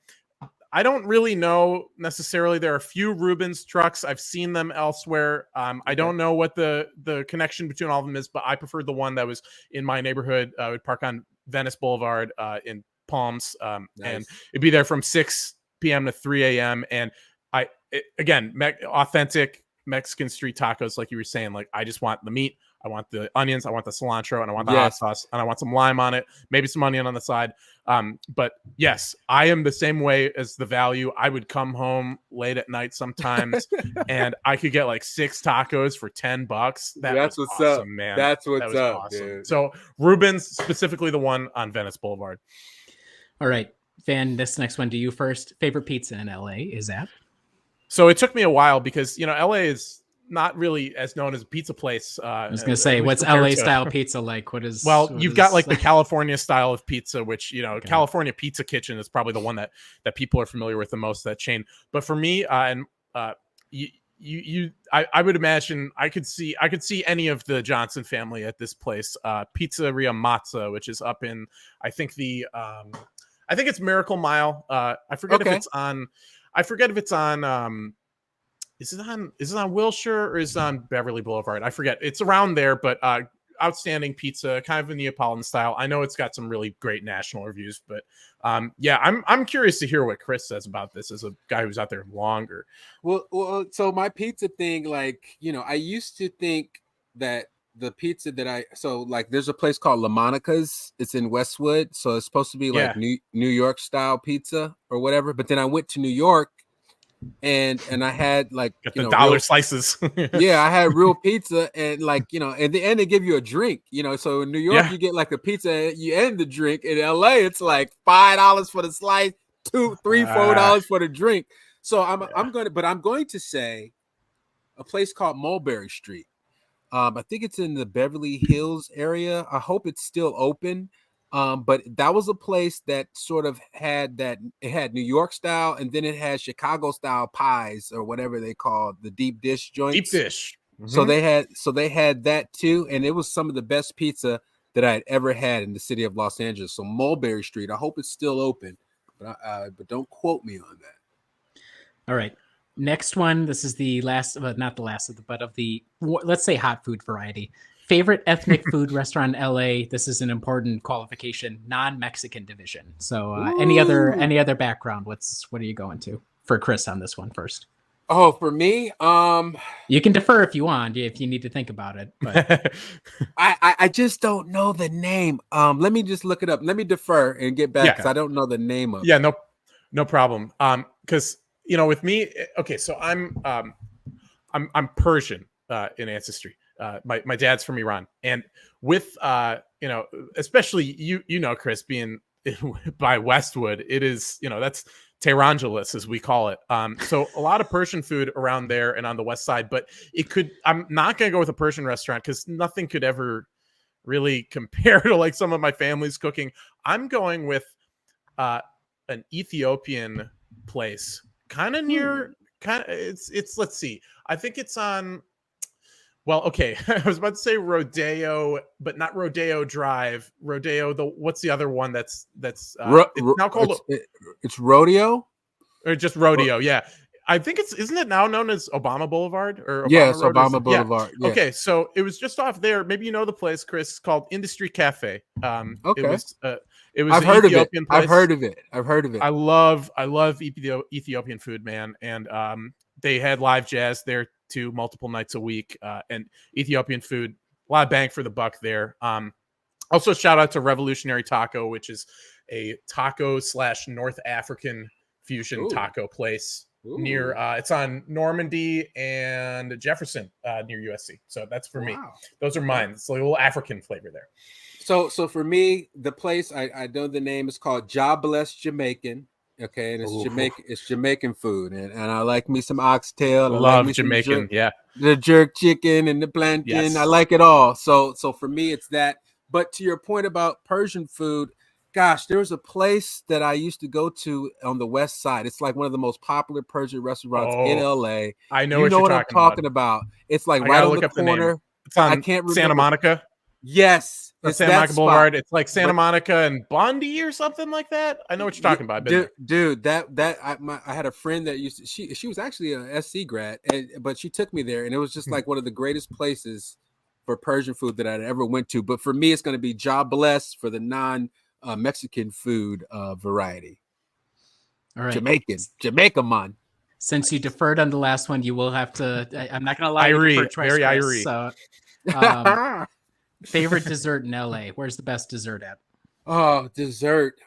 I don't really know necessarily. There are a few Reuben's trucks. I've seen them elsewhere. I don't know what the connection between all of them is, but I preferred the one that was in my neighborhood. I would park on Venice Boulevard in Palms, and it'd be there from 6 p.m. to 3 a.m. And authentic Mexican street tacos, like you were saying. Like, I just want the meat. I want the onions, I want the cilantro, and I want the hot sauce, and I want some lime on it, maybe some onion on the side. But yes, I am the same way as the value. I would come home late at night sometimes, and I could get like 6 tacos for $10. That's what's awesome, up, man. That's what's up, awesome. Dude. So Reuben's, specifically the one on Venice Boulevard. All right, Van, this next one to you first. Favorite pizza in LA is at? So it took me a while because, LA is not really as known as a pizza place. I was going to say, what's LA style pizza like? You've got like the California style of pizza, which, California Pizza Kitchen is probably the one that people are familiar with the most, that chain. But for me, I would imagine I could see any of the Johnson family at this place. Pizzeria Mazza, which is up in, I think it's Miracle Mile. I forget if it's on, is it on Wilshire or is it on Beverly Boulevard? I forget. It's around there, but outstanding pizza, kind of in Neapolitan style. I know it's got some really great national reviews, but I'm curious to hear what Kris says about this as a guy who's out there longer. Well, so my pizza thing, like, I used to think that the pizza that there's a place called La Monica's. It's in Westwood, so it's supposed to be like New York style pizza or whatever. But then I went to New York. And I had like the dollar slices. Yeah, I had real pizza, and like at the end they give you a drink. So in New York you get like a pizza, you end the drink. In LA it's like $5 for the slice, $2, $3, $4 for the drink. So I'm going to say a place called Mulberry Street. I think it's in the Beverly Hills area. I hope it's still open. But that was a place that sort of had it had New York style, and then it had Chicago style pies or whatever they call the deep dish joints. Deep dish. Mm-hmm. So they had that too, and it was some of the best pizza that I had ever had in the city of Los Angeles. So Mulberry Street, I hope it's still open, but don't quote me on that. All right. Next one. This is the last, not the last but of the, let's say, hot food variety. Favorite ethnic food restaurant in LA. This is an important qualification. Non-Mexican division. So any other background? What are you going to for Kris on this one first? Oh, for me, you can defer if you want, if you need to think about it. But I just don't know the name. Let me just look it up. Let me defer and get back because I don't know the name of it. Yeah, no problem. Because with me, okay, so I'm Persian in ancestry. My dad's from Iran, and with especially Kris, being by Westwood, it is that's Tehrangeles, as we call it. So a lot of Persian food around there and on the west side, but I'm not going to go with a Persian restaurant because nothing could ever really compare to like some of my family's cooking. I'm going with an Ethiopian place, kind of near, it's let's see. I think it's on, well, okay. I was about to say Rodeo, but not Rodeo Drive. Rodeo, what's the other one that's it's now called it's Rodeo? Or just Rodeo, yeah. I think isn't it now known as Obama Boulevard or Obama Yes, Road? Obama Boulevard. Yeah. Okay, so it was just off there. Maybe you know the place, Kris, called Industry Cafe. Okay. It was I've heard of it. I've heard of it. I love Ethiopian food, man. And they had live jazz there too, multiple nights a week. And Ethiopian food, a lot of bang for the buck there. Also shout out to Revolutionary Taco, which is a taco / North African fusion taco place near it's on Normandy and Jefferson near USC. So that's for me. Those are mine. It's like a little African flavor there. So for me, the place I know the name is called God Bless Jamaican. Okay, and it's Jamaican food, and I like me some oxtail. Love Jamaican, the jerk chicken and the plantain. Yes. I like it all. So for me, it's that. But to your point about Persian food, gosh, there was a place that I used to go to on the west side. It's like one of the most popular Persian restaurants in LA. I know what I'm talking about. It's like right on the corner. It's on I can't remember. Santa Monica. Yes, it's Santa Monica Boulevard. It's like Santa Monica and Bondi or something like that. I know what you're talking about. Dude, I had a friend that used to, she was actually a SC grad, but she took me there, and it was just like one of the greatest places for Persian food that I'd ever went to. But for me, it's going to be God Bless for the non-Mexican food variety. All right, Jamaica man. Since you deferred on the last one, you will have to. I'm not going to lie. Very Irie. So, favorite dessert in LA? Where's the best dessert at? Oh, dessert.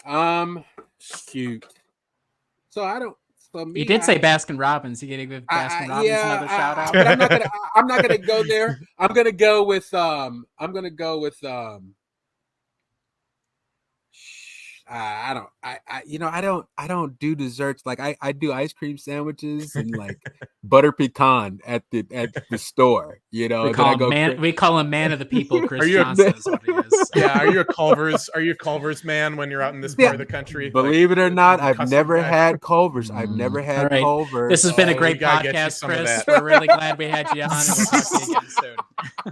Shoot. So I don't. For me, you did say Baskin Robbins. You gonna give Baskin Robbins another shout out? But I'm not gonna go there. I'm gonna go with. I don't do desserts. Like I do ice cream sandwiches and like butter pecan at the store. We call him man of the people. Kris Johnson is what he is. Yeah, are you a Culver's? Are you a Culver's man when you're out in this part of the country? Believe it or not, I've never had Culver's. I've never had Culver's. This has been a great podcast, Kris. We're really glad we had you on. And we'll talk to you again soon.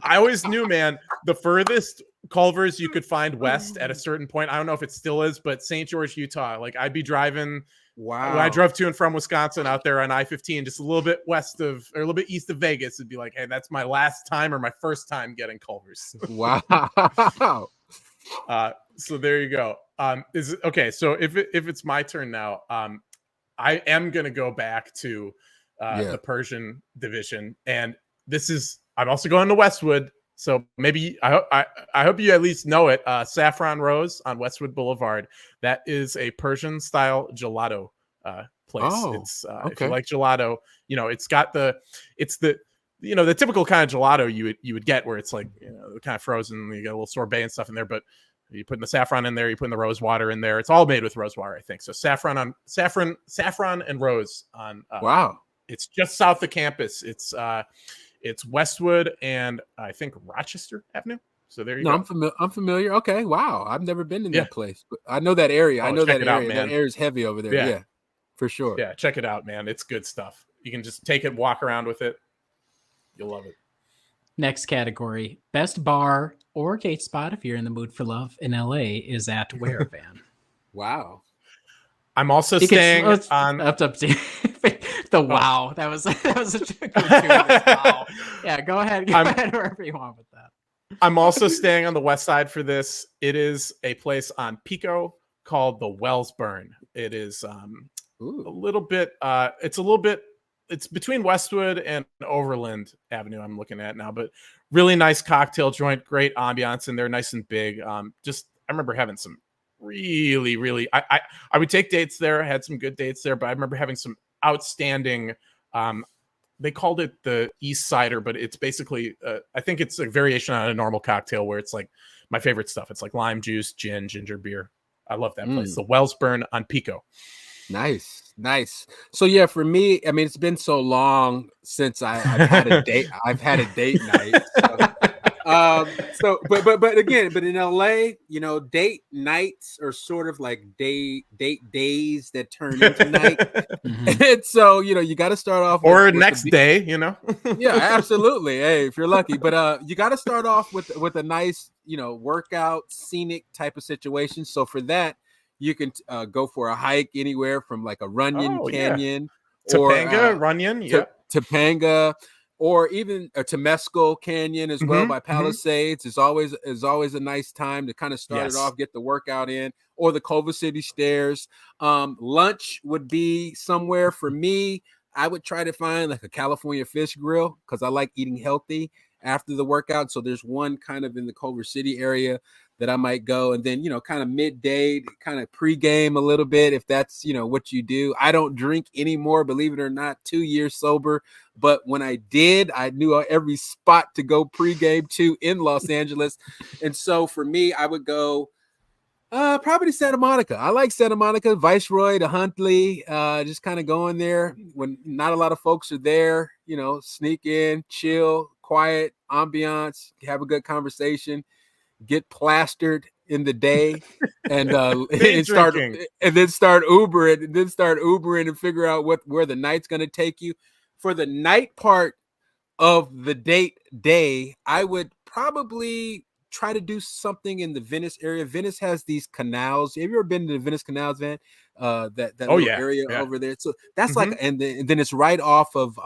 I always knew, man, the furthest Culver's you could find west at a certain point. I don't know if it still is, but St. George, Utah. Like I'd be driving. Wow. When I drove to and from Wisconsin out there on I-15, just a little bit a little bit east of Vegas, it'd be like, hey, that's my last time or my first time getting Culver's. Wow. So there you go. So if it's my turn now, I am gonna go back to the Persian division, and I'm also going to Westwood. So maybe I hope you at least know it. Saffron Rose on Westwood Boulevard. That is a Persian style gelato place. Oh, it's if you like gelato, it's got the typical kind of gelato you would get where it's like kind of frozen. You get a little sorbet and stuff in there, but you putting the saffron in there, you putting the rose water in there. It's all made with rose water, I think. So saffron and rose on. Wow. It's just south of campus. It's Westwood and I think Rochester Avenue. So there you go. I'm familiar. Okay, wow. I've never been in that place, but I know that area. I know that area. That area is heavy over there. Yeah, for sure. Yeah, check it out, man. It's good stuff. You can just take it, walk around with it. You'll love it. Next category, best bar or gate spot if you're in the mood for love in LA is at where, Van? Wow. I'm also staying on up to wow. That was such a gratuitous wow. Yeah, go ahead wherever you want with that. I'm also staying on the west side for this. It is a place on Pico called the Wellsburn. It is it's between Westwood and Overland Avenue I'm looking at now, but really nice cocktail joint, great ambiance in there, nice and big. I remember having some really I would take dates there. I had some good dates there, but I remember having some outstanding they called it the East Cider, but it's basically I think it's a variation on a normal cocktail where it's like my favorite stuff. It's like lime juice, gin, ginger beer. I love that place. The Wellsburn on Pico. Nice. So yeah, for me, I mean, it's been so long since I've had a date. I've had a date night. But in LA, date nights are sort of like date days that turn into night. Mm-hmm. And so, you got to start off with next day, Yeah, absolutely. Hey, if you're lucky, but you got to start off with a nice, workout, scenic type of situation. So for that, you can go for a hike anywhere from like a Runyon Canyon, Topanga, Runyon, Topanga. Or even a Temescal Canyon as well by Palisades is always a nice time to kind of start it off, get the workout in, or the Culver City Stairs. Lunch would be somewhere for me. I would try to find like a California Fish Grill because I like eating healthy after the workout. So there's one kind of in the Culver City area that I might go, and then kind of midday, kind of pregame a little bit if that's what you do. I don't drink anymore, believe it or not. 2 years sober, but when I did, I knew every spot to go pregame to in Los Angeles, and so for me, I would go probably Santa Monica. I like Santa Monica, Viceroy to Huntley, just kind of going there when not a lot of folks are there. Sneak in, chill, quiet ambiance, have a good conversation. Get plastered in the day and start Ubering and figure out where the night's going to take you. For the night part of the date day, I would probably try to do something in the Venice area. Venice has these canals. Have you ever been to the Venice canals, Van? That area over there. So that's like, and then it's right off of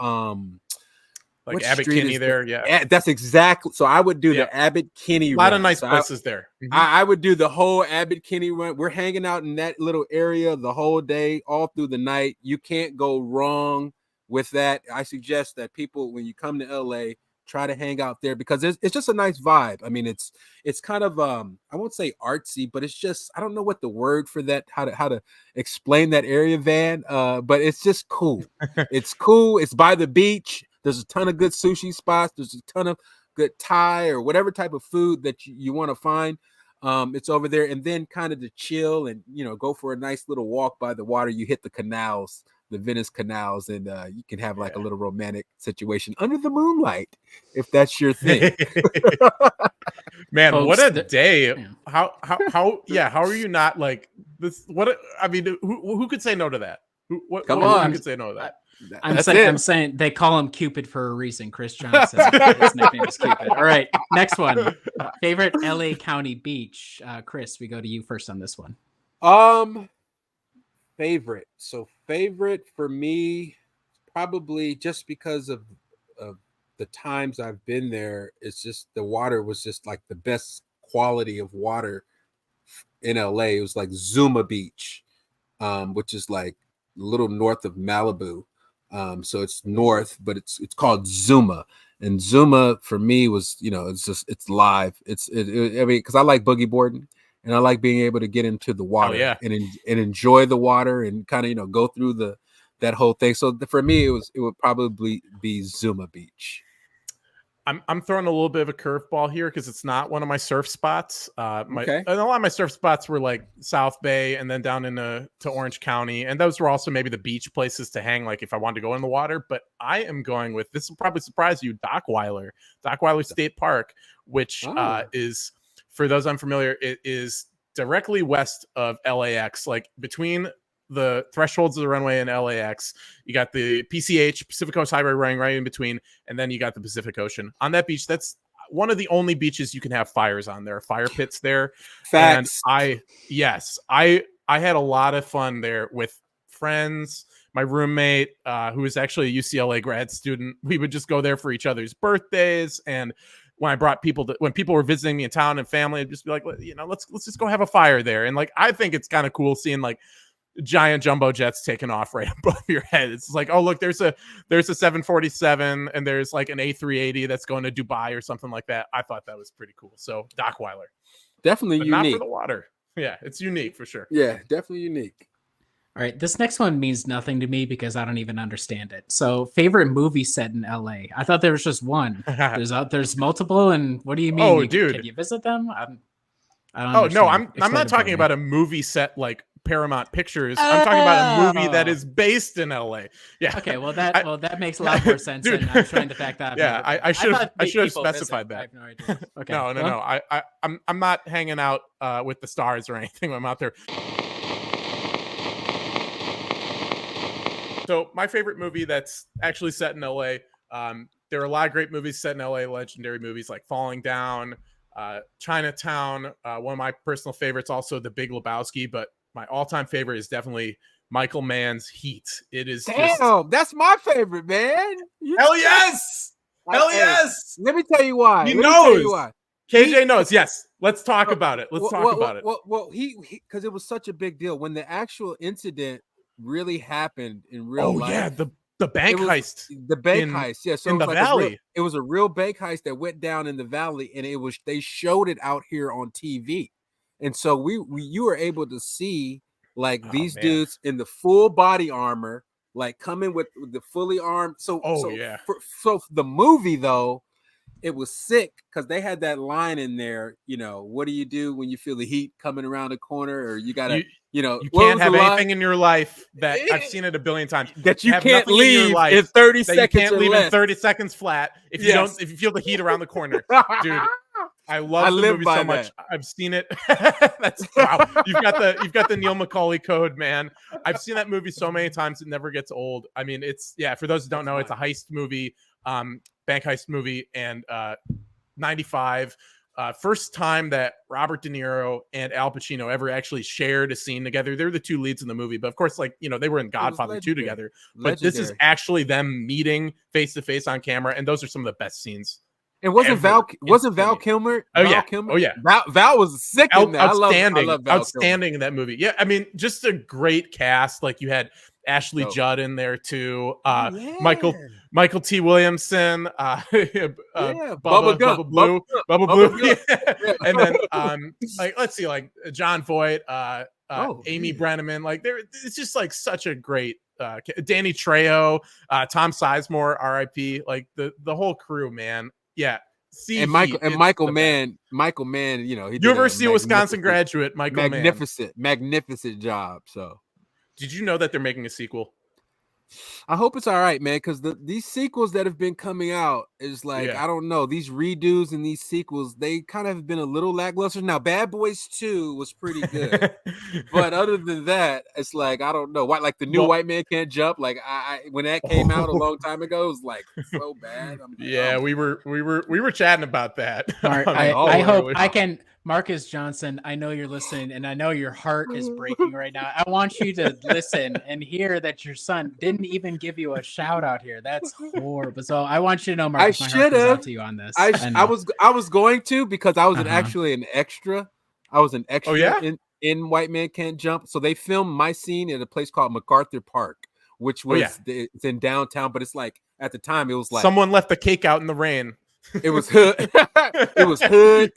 like Abbot Kinney there, that's exactly. So I would do the Abbot Kinney. A lot of nice places there. I would do the whole Abbot Kinney run. We're hanging out in that little area the whole day, all through the night. You can't go wrong with that. I suggest that people, when you come to LA, try to hang out there because it's just a nice vibe. I mean, it's kind of I won't say artsy, but it's just, I don't know what the word for that, how to explain that area, Van. But it's just cool. It's cool. It's by the beach. There's a ton of good sushi spots. There's a ton of good Thai or whatever type of food that you want to find. It's over there. And then kind of to chill and, go for a nice little walk by the water. You hit the canals, the Venice canals, and you can have like a little romantic situation under the moonlight, if that's your thing. Man, folks, what a day. How are you not like this? Who could say no to that? Who could say no to that? I'm saying they call him Cupid for a reason. Kris Johnson. His nickname is Cupid. All right, next one. Favorite LA County beach. Kris, we go to you first on this one. Favorite. So favorite for me, probably just because of the times I've been there, it's just the water was just like the best quality of water in LA. It was like Zuma Beach, which is like a little north of Malibu. So it's north, but it's called Zuma. And Zuma for me was, it's live. Because I like boogie boarding and I like being able to get into the water and enjoy the water and kind of, go through that whole thing. So for me, it would probably be Zuma Beach. I'm throwing a little bit of a curveball here because it's not one of my surf spots. Okay. And a lot of my surf spots were like South Bay and then down to Orange County, and those were also maybe the beach places to hang, like if I wanted to go in the water. But I am going with, this will probably surprise you, Dockweiler State Park, which is, for those unfamiliar, it is directly west of LAX, like between the thresholds of the runway in LAX. You got the PCH, Pacific Coast Highway, running right in between, and then you got the Pacific Ocean. On that beach, that's one of the only beaches you can have fires on. There are fire pits there. Facts. And I had a lot of fun there with friends. My roommate, who is actually a UCLA grad student, we would just go there for each other's birthdays. And when I brought when people were visiting me in town and family, I'd just be like, let's just go have a fire there. And like, I think it's kind of cool seeing like giant jumbo jets taking off right above your head. It's like, oh look, there's a 747 and there's like an A380 that's going to Dubai or something like that. I thought that was pretty cool. So Dockweiler, definitely but unique. not for the water. Yeah, it's unique for sure. Yeah, definitely unique. All right, this next one means nothing to me because I don't even understand it. So, favorite movie set in LA? I thought there was just one. There's multiple, and what do you mean? Oh, dude, can you visit them? I don't Oh no, understand. I'm not talking about a movie set like Paramount Pictures. I'm talking about a movie that is based in LA. Yeah. Okay. Well, that makes a lot more sense. Dude, than I'm trying to fact that. Yeah, I should have specified that. I have no idea. Okay. No. I'm not hanging out with the stars or anything when I'm out there. So my favorite movie that's actually set in LA. There are a lot of great movies set in LA, legendary movies like Falling Down, Chinatown. One of my personal favorites, also The Big Lebowski, but my all-time favorite is definitely Michael Mann's Heat. It is that's my favorite, man. Hell yes! Hell yes! Let me tell you why. He knows. KJ knows. Yes. Let's talk about it. Let's talk about it. Well, he because it was such a big deal when the actual incident really happened in real life. Yeah, the bank heist. The bank heist. Yeah, so in the valley. It was a real bank heist that went down in the valley, and they showed it out here on TV. And so you were able to see like these dudes in the full body armor, like coming with the fully armed. So the movie though, it was sick because they had that line in there. What do you do when you feel the heat coming around the corner, or you gotta, you can't have anything in your life that I've seen it a billion times that you can't leave in 30 seconds. You can't leave in 30 seconds flat if you feel the heat around the corner, dude. I love the movie so much. I've seen it. That's wow. You've got the Neil McCauley code, man. I've seen that movie so many times it never gets old. I mean, for those who don't know, it's a heist movie, bank heist movie, and 95. First time that Robert De Niro and Al Pacino ever actually shared a scene together. They're the two leads in the movie, but of course, they were in Godfather 2 together. But this is actually them meeting face to face on camera, and those are some of the best scenes. And wasn't Val Kilmer? Oh yeah. Val was sick in that. Outstanding. I love Val outstanding in that movie. Yeah, I mean, just a great cast. Like you had Ashley Judd in there too. Michael T. Williamson, Bubba Blue. And then let's see, like John Voight, Amy Brenneman. Like it's just like such a great Danny Trejo, Tom Sizemore, R.I.P. Like the whole crew, man. Yeah. Michael Mann, he University of Wisconsin graduate, Michael Mann. Magnificent job. So did you know that they're making a sequel? I hope it's all right, man, because these sequels that have been coming out is like, I don't know, these redos and these sequels, they kind of have been a little lackluster. Now, Bad Boys 2 was pretty good, but other than that, it's like, I don't know. Like the new White Man Can't Jump, like I when that came out a long time ago, it was like so bad. We were chatting about that. I hope I can. Marques Johnson, I know you're listening, and I know your heart is breaking right now. I want you to listen and hear that your son didn't even give you a shout out here. That's horrible. So I want you to know, Marques, my heart goes out to you on this. I was going to, because I was actually an extra. I was an extra in White Man Can't Jump. So they filmed my scene at a place called MacArthur Park, which was it's in downtown. But it's like at the time it was like someone left the cake out in the rain. It was hood. It was hood.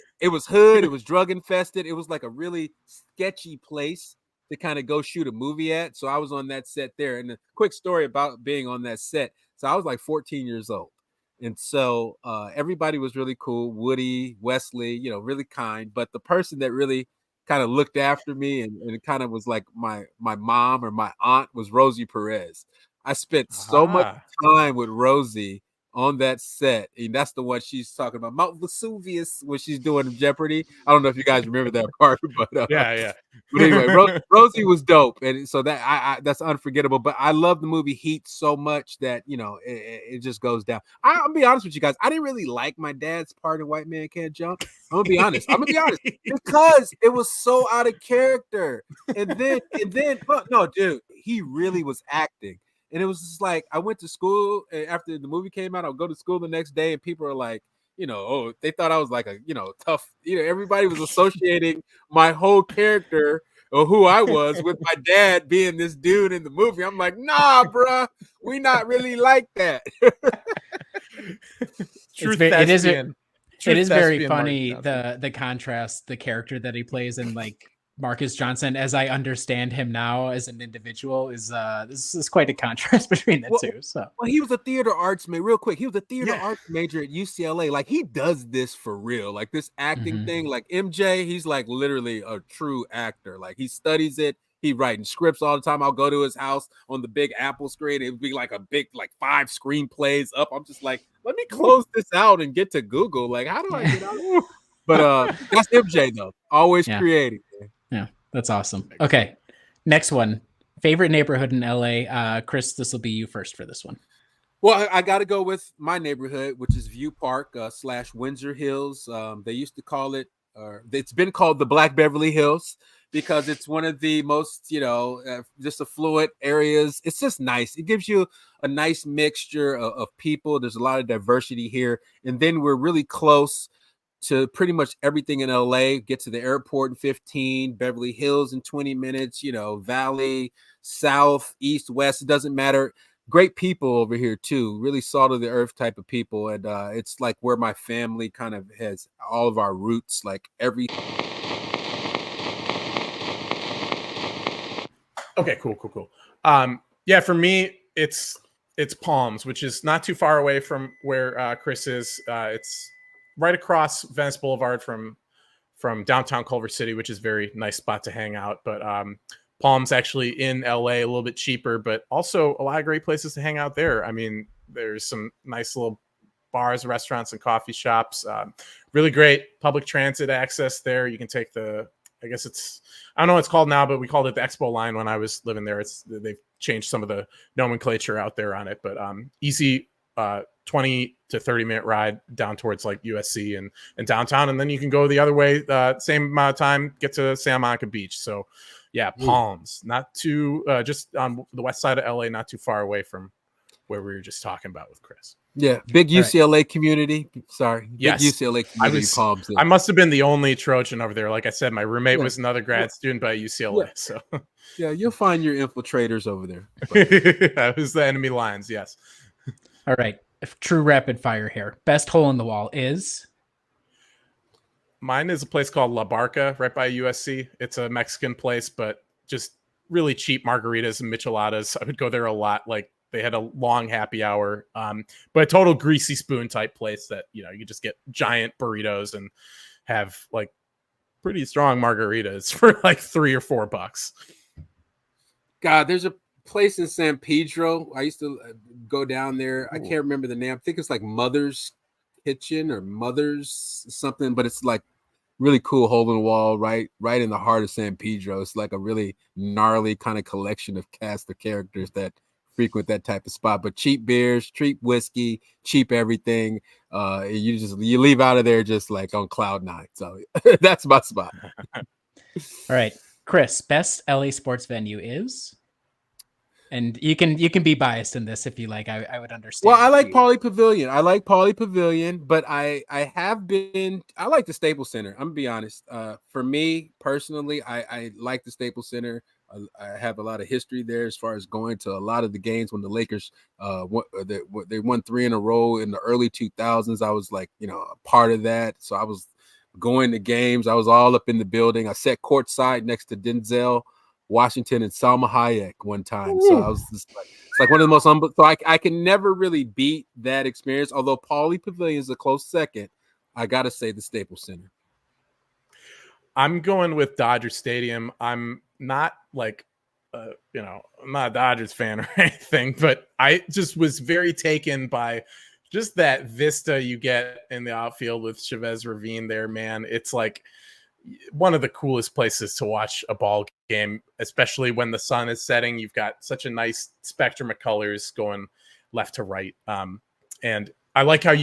It was drug infested. It was like a really sketchy place to kind of go shoot a movie at. So I was on that set there. And a quick story about being on that set. So I was like 14 years old. And so everybody was really cool. Woody, Wesley, really kind. But the person that really kind of looked after me and it kind of was like my mom or my aunt was Rosie Perez. I spent so much time with Rosie on that set, and that's the one she's talking about, Mount Vesuvius, when she's doing Jeopardy. I don't know if you guys remember that part, but yeah. But anyway, Rosie was dope, and so that I that's unforgettable. But I love the movie Heat so much that it just goes down. I'll be honest with you guys. I didn't really like my dad's part in White Man Can't Jump. I'm gonna be honest because it was so out of character. And then, no, dude, he really was acting. And it was just like, I went to school after the movie came out. I'll go to school the next day and people are like, they thought I was like a, tough, everybody was associating my whole character or who I was with my dad being this dude in the movie. I'm like, nah, bruh, we not really like that. It is very funny, the contrast, the character that he plays in like Marques Johnson, as I understand him now as an individual, is this is quite a contrast between the two. So he was a theater arts major. Real quick, he was a theater arts major at UCLA. Like he does this for real, like this acting thing. Like MJ, he's like literally a true actor. Like he studies it. He writing scripts all the time. I'll go to his house on the big Apple screen. It would be like a big 5 screenplays up. I'm just like, let me close this out and get to Google. Like, how do I get out? But that's MJ though. Always creating. Yeah, that's awesome. Okay, next one. Favorite neighborhood in LA. Kris, this will be you first for this one. Well, I got to go with my neighborhood, which is View Park / Windsor Hills. They used to call it, it's been called the Black Beverly Hills because it's one of the most, just affluent areas. It's just nice. It gives you a nice mixture of people. There's a lot of diversity here. And then we're really close to pretty much everything in LA. Get to the airport in 15, Beverly Hills in 20 minutes, Valley, South, East, West, it doesn't matter. Great people over here too, really salt of the earth type of people. And it's like where my family kind of has all of our roots, like every. Okay, cool. Yeah, for me, it's Palms, which is not too far away from where Kris is. It's right across Venice Boulevard from downtown Culver City, which is a very nice spot to hang out. But Palms actually in LA, a little bit cheaper, but also a lot of great places to hang out there. I mean, there's some nice little bars, restaurants, and coffee shops. Really great public transit access there. You can take I don't know what it's called now, but we called it the Expo line when I was living there. They've changed some of the nomenclature out there on it, but easy 20 to 30 minute ride down towards like USC and downtown. And then you can go the other way, same amount of time, get to Santa Monica Beach. So yeah, Palms, not too, just on the west side of LA, not too far away from where we were just talking about with Kris. Yeah, big UCLA community. Sorry, yes. Big UCLA community. Palms. I must have been the only Trojan over there. Like I said, my roommate was another grad student by UCLA. Yeah. So yeah, you'll find your infiltrators over there. That was the enemy lines. Yes. All right, true rapid fire here. Best hole in the wall is. Mine is a place called La Barca right by USC. It's a Mexican place, but just really cheap margaritas and micheladas. I would go there a lot. Like they had a long happy hour, but a total greasy spoon type place that, you just get giant burritos and have like pretty strong margaritas for like $3 or $4. God, there's a place in San Pedro. I used to go down there. I can't remember the name. I think it's like Mother's Kitchen or Mother's something, but it's like really cool hole in the wall right in the heart of San Pedro. It's like a really gnarly kind of collection of cast of characters that frequent that type of spot. But cheap beers, cheap whiskey, cheap everything. You leave out of there just like on cloud nine. So that's my spot. All right, Kris, best LA sports venue is. And you can be biased in this if you like. I would understand. Well, I like Pauley Pavilion. But I like the Staples Center. I'm gonna be honest. For me personally, I like the Staples Center. I have a lot of history there as far as going to a lot of the games when the Lakers they won 3 in a row in the early 2000s. I was like, a part of that. So I was going to games. I was all up in the building. I sat courtside next to Denzel Washington and Salma Hayek one time. So I was just like, it's like one of the most so I can never really beat that experience. Although Pauley Pavilion is a close second, I gotta say the Staples Center. I'm going with Dodger Stadium. I'm not like, I'm not a Dodgers fan or anything, but I just was very taken by just that vista you get in the outfield with Chavez Ravine there, man. It's like one of the coolest places to watch a ball game, especially when the sun is setting. You've got such a nice spectrum of colors going left to right. And I like how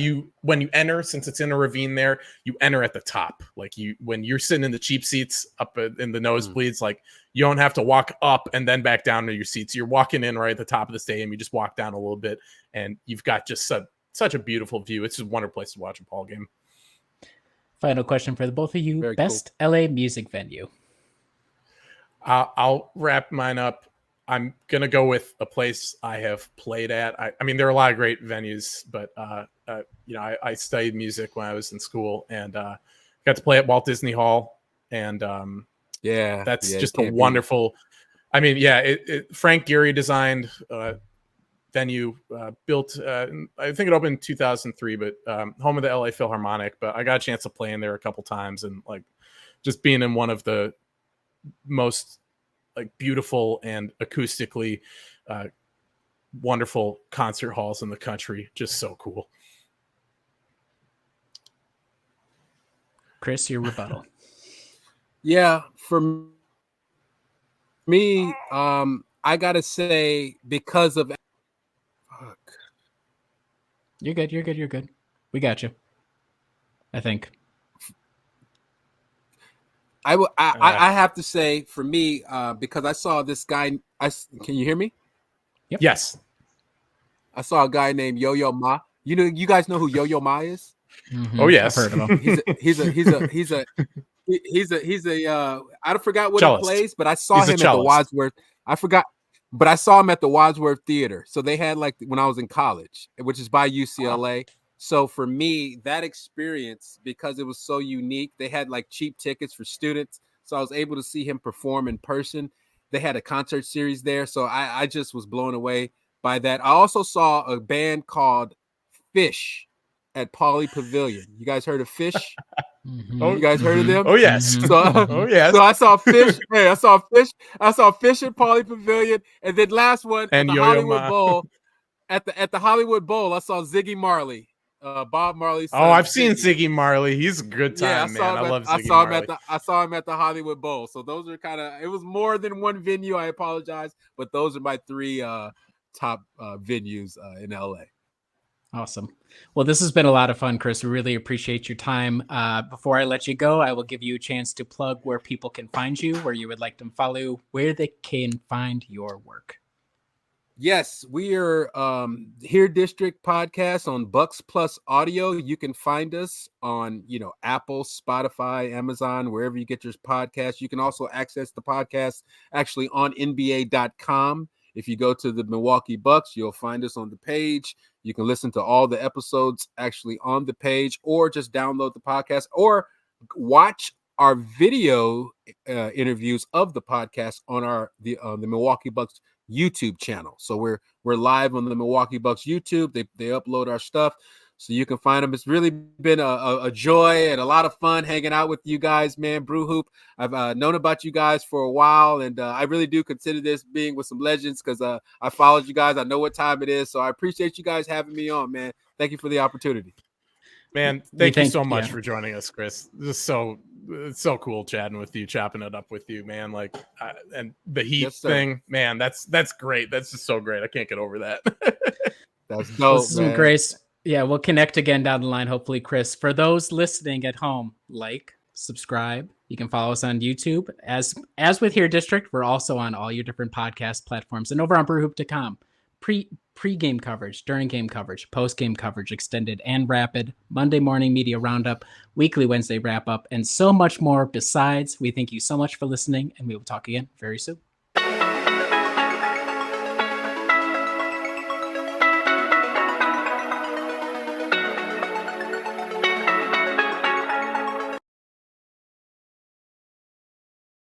when you enter, since it's in a ravine there, you enter at the top. Like when you're sitting in the cheap seats up in the nosebleeds, like you don't have to walk up and then back down to your seats. You're walking in right at the top of the stadium. You just walk down a little bit and you've got just such a beautiful view. It's just a wonderful place to watch a ball game. Final question for the both of you. Very Best LA music venue. I'll wrap mine up. I'm going to go with a place I have played at. I mean, there are a lot of great venues, but, I studied music when I was in school and got to play at Walt Disney Hall. And that's just a wonderful, Frank Gehry designed venue built, I think it opened in 2003, but home of the LA Philharmonic. But I got a chance to play in there a couple times and like just being in one of the most like beautiful and acoustically wonderful concert halls in the country. Just so cool. Kris, your rebuttal. Yeah, for me, I gotta say because of You're good. We got you. I think. I have to say for me, because I saw this guy. Can you hear me? Yep. Yes. I saw a guy named Yo-Yo Ma. You guys know who Yo-Yo Ma is? Mm-hmm. Oh yes, I've heard of him. He's a I forgot what Cellist. he plays, but I saw He's a him at the cellist. Wadsworth. I forgot, but I saw him at the Wadsworth Theater. So they had like when I was in college, which is by UCLA. So for me, that experience, because it was so unique, they had like cheap tickets for students. So I was able to see him perform in person. They had a concert series there. So I just was blown away by that. I also saw a band called Fish at Pauley Pavilion. You guys heard of Fish? Mm-hmm. You guys heard of them? Oh yes. Mhm. Oh yes. So I saw Fish. Hey, I saw Fish at Pauley Pavilion, and then last one And at the Yo-Yo Hollywood Ma. Bowl. At the Hollywood Bowl, I saw Ziggy Marley. Bob Marley's son. Oh, I've seen Ziggy Marley. He's a good time, man. I love Ziggy Marley. I saw him at the Hollywood Bowl. So those are it was more than one venue. I apologize, but those are my three top venues in LA. Awesome. Well, this has been a lot of fun, Kris. We really appreciate your time. Before I let you go, I will give you a chance to plug where people can find you, where you would like them to follow, where they can find your work. Yes, we are Here District Podcast on Bucks Plus Audio. You can find us on, Apple, Spotify, Amazon, wherever you get your podcasts. You can also access the podcast actually on NBA.com. If you go to the Milwaukee Bucks, you'll find us on the page. You can listen to all the episodes actually on the page, or just download the podcast, or watch our video interviews of the podcast on the Milwaukee Bucks YouTube channel. So we're live on the Milwaukee Bucks YouTube. They upload our stuff, so you can find them. It's really been a joy and a lot of fun hanging out with you guys, man. Brewhoop, I've known about you guys for a while, and I really do consider this being with some legends because I followed you guys. I know what time it is, so I appreciate you guys having me on, man. Thank you for the opportunity. Man, thank you so much for joining us, Kris. It's so cool chatting with you, chopping it up with you, man. Like, and the Heat thing, man, that's great. That's just so great. I can't get over that. That's dope, This is Grace. Yeah, we'll connect again down the line, hopefully, Kris. For those listening at home, subscribe. You can follow us on YouTube. As with Here District, we're also on all your different podcast platforms and over on brewhoop.com. Pre-game coverage, during game coverage, post-game coverage, extended and rapid, Monday morning media roundup, weekly Wednesday wrap-up, and so much more besides. We thank you so much for listening, and we will talk again very soon.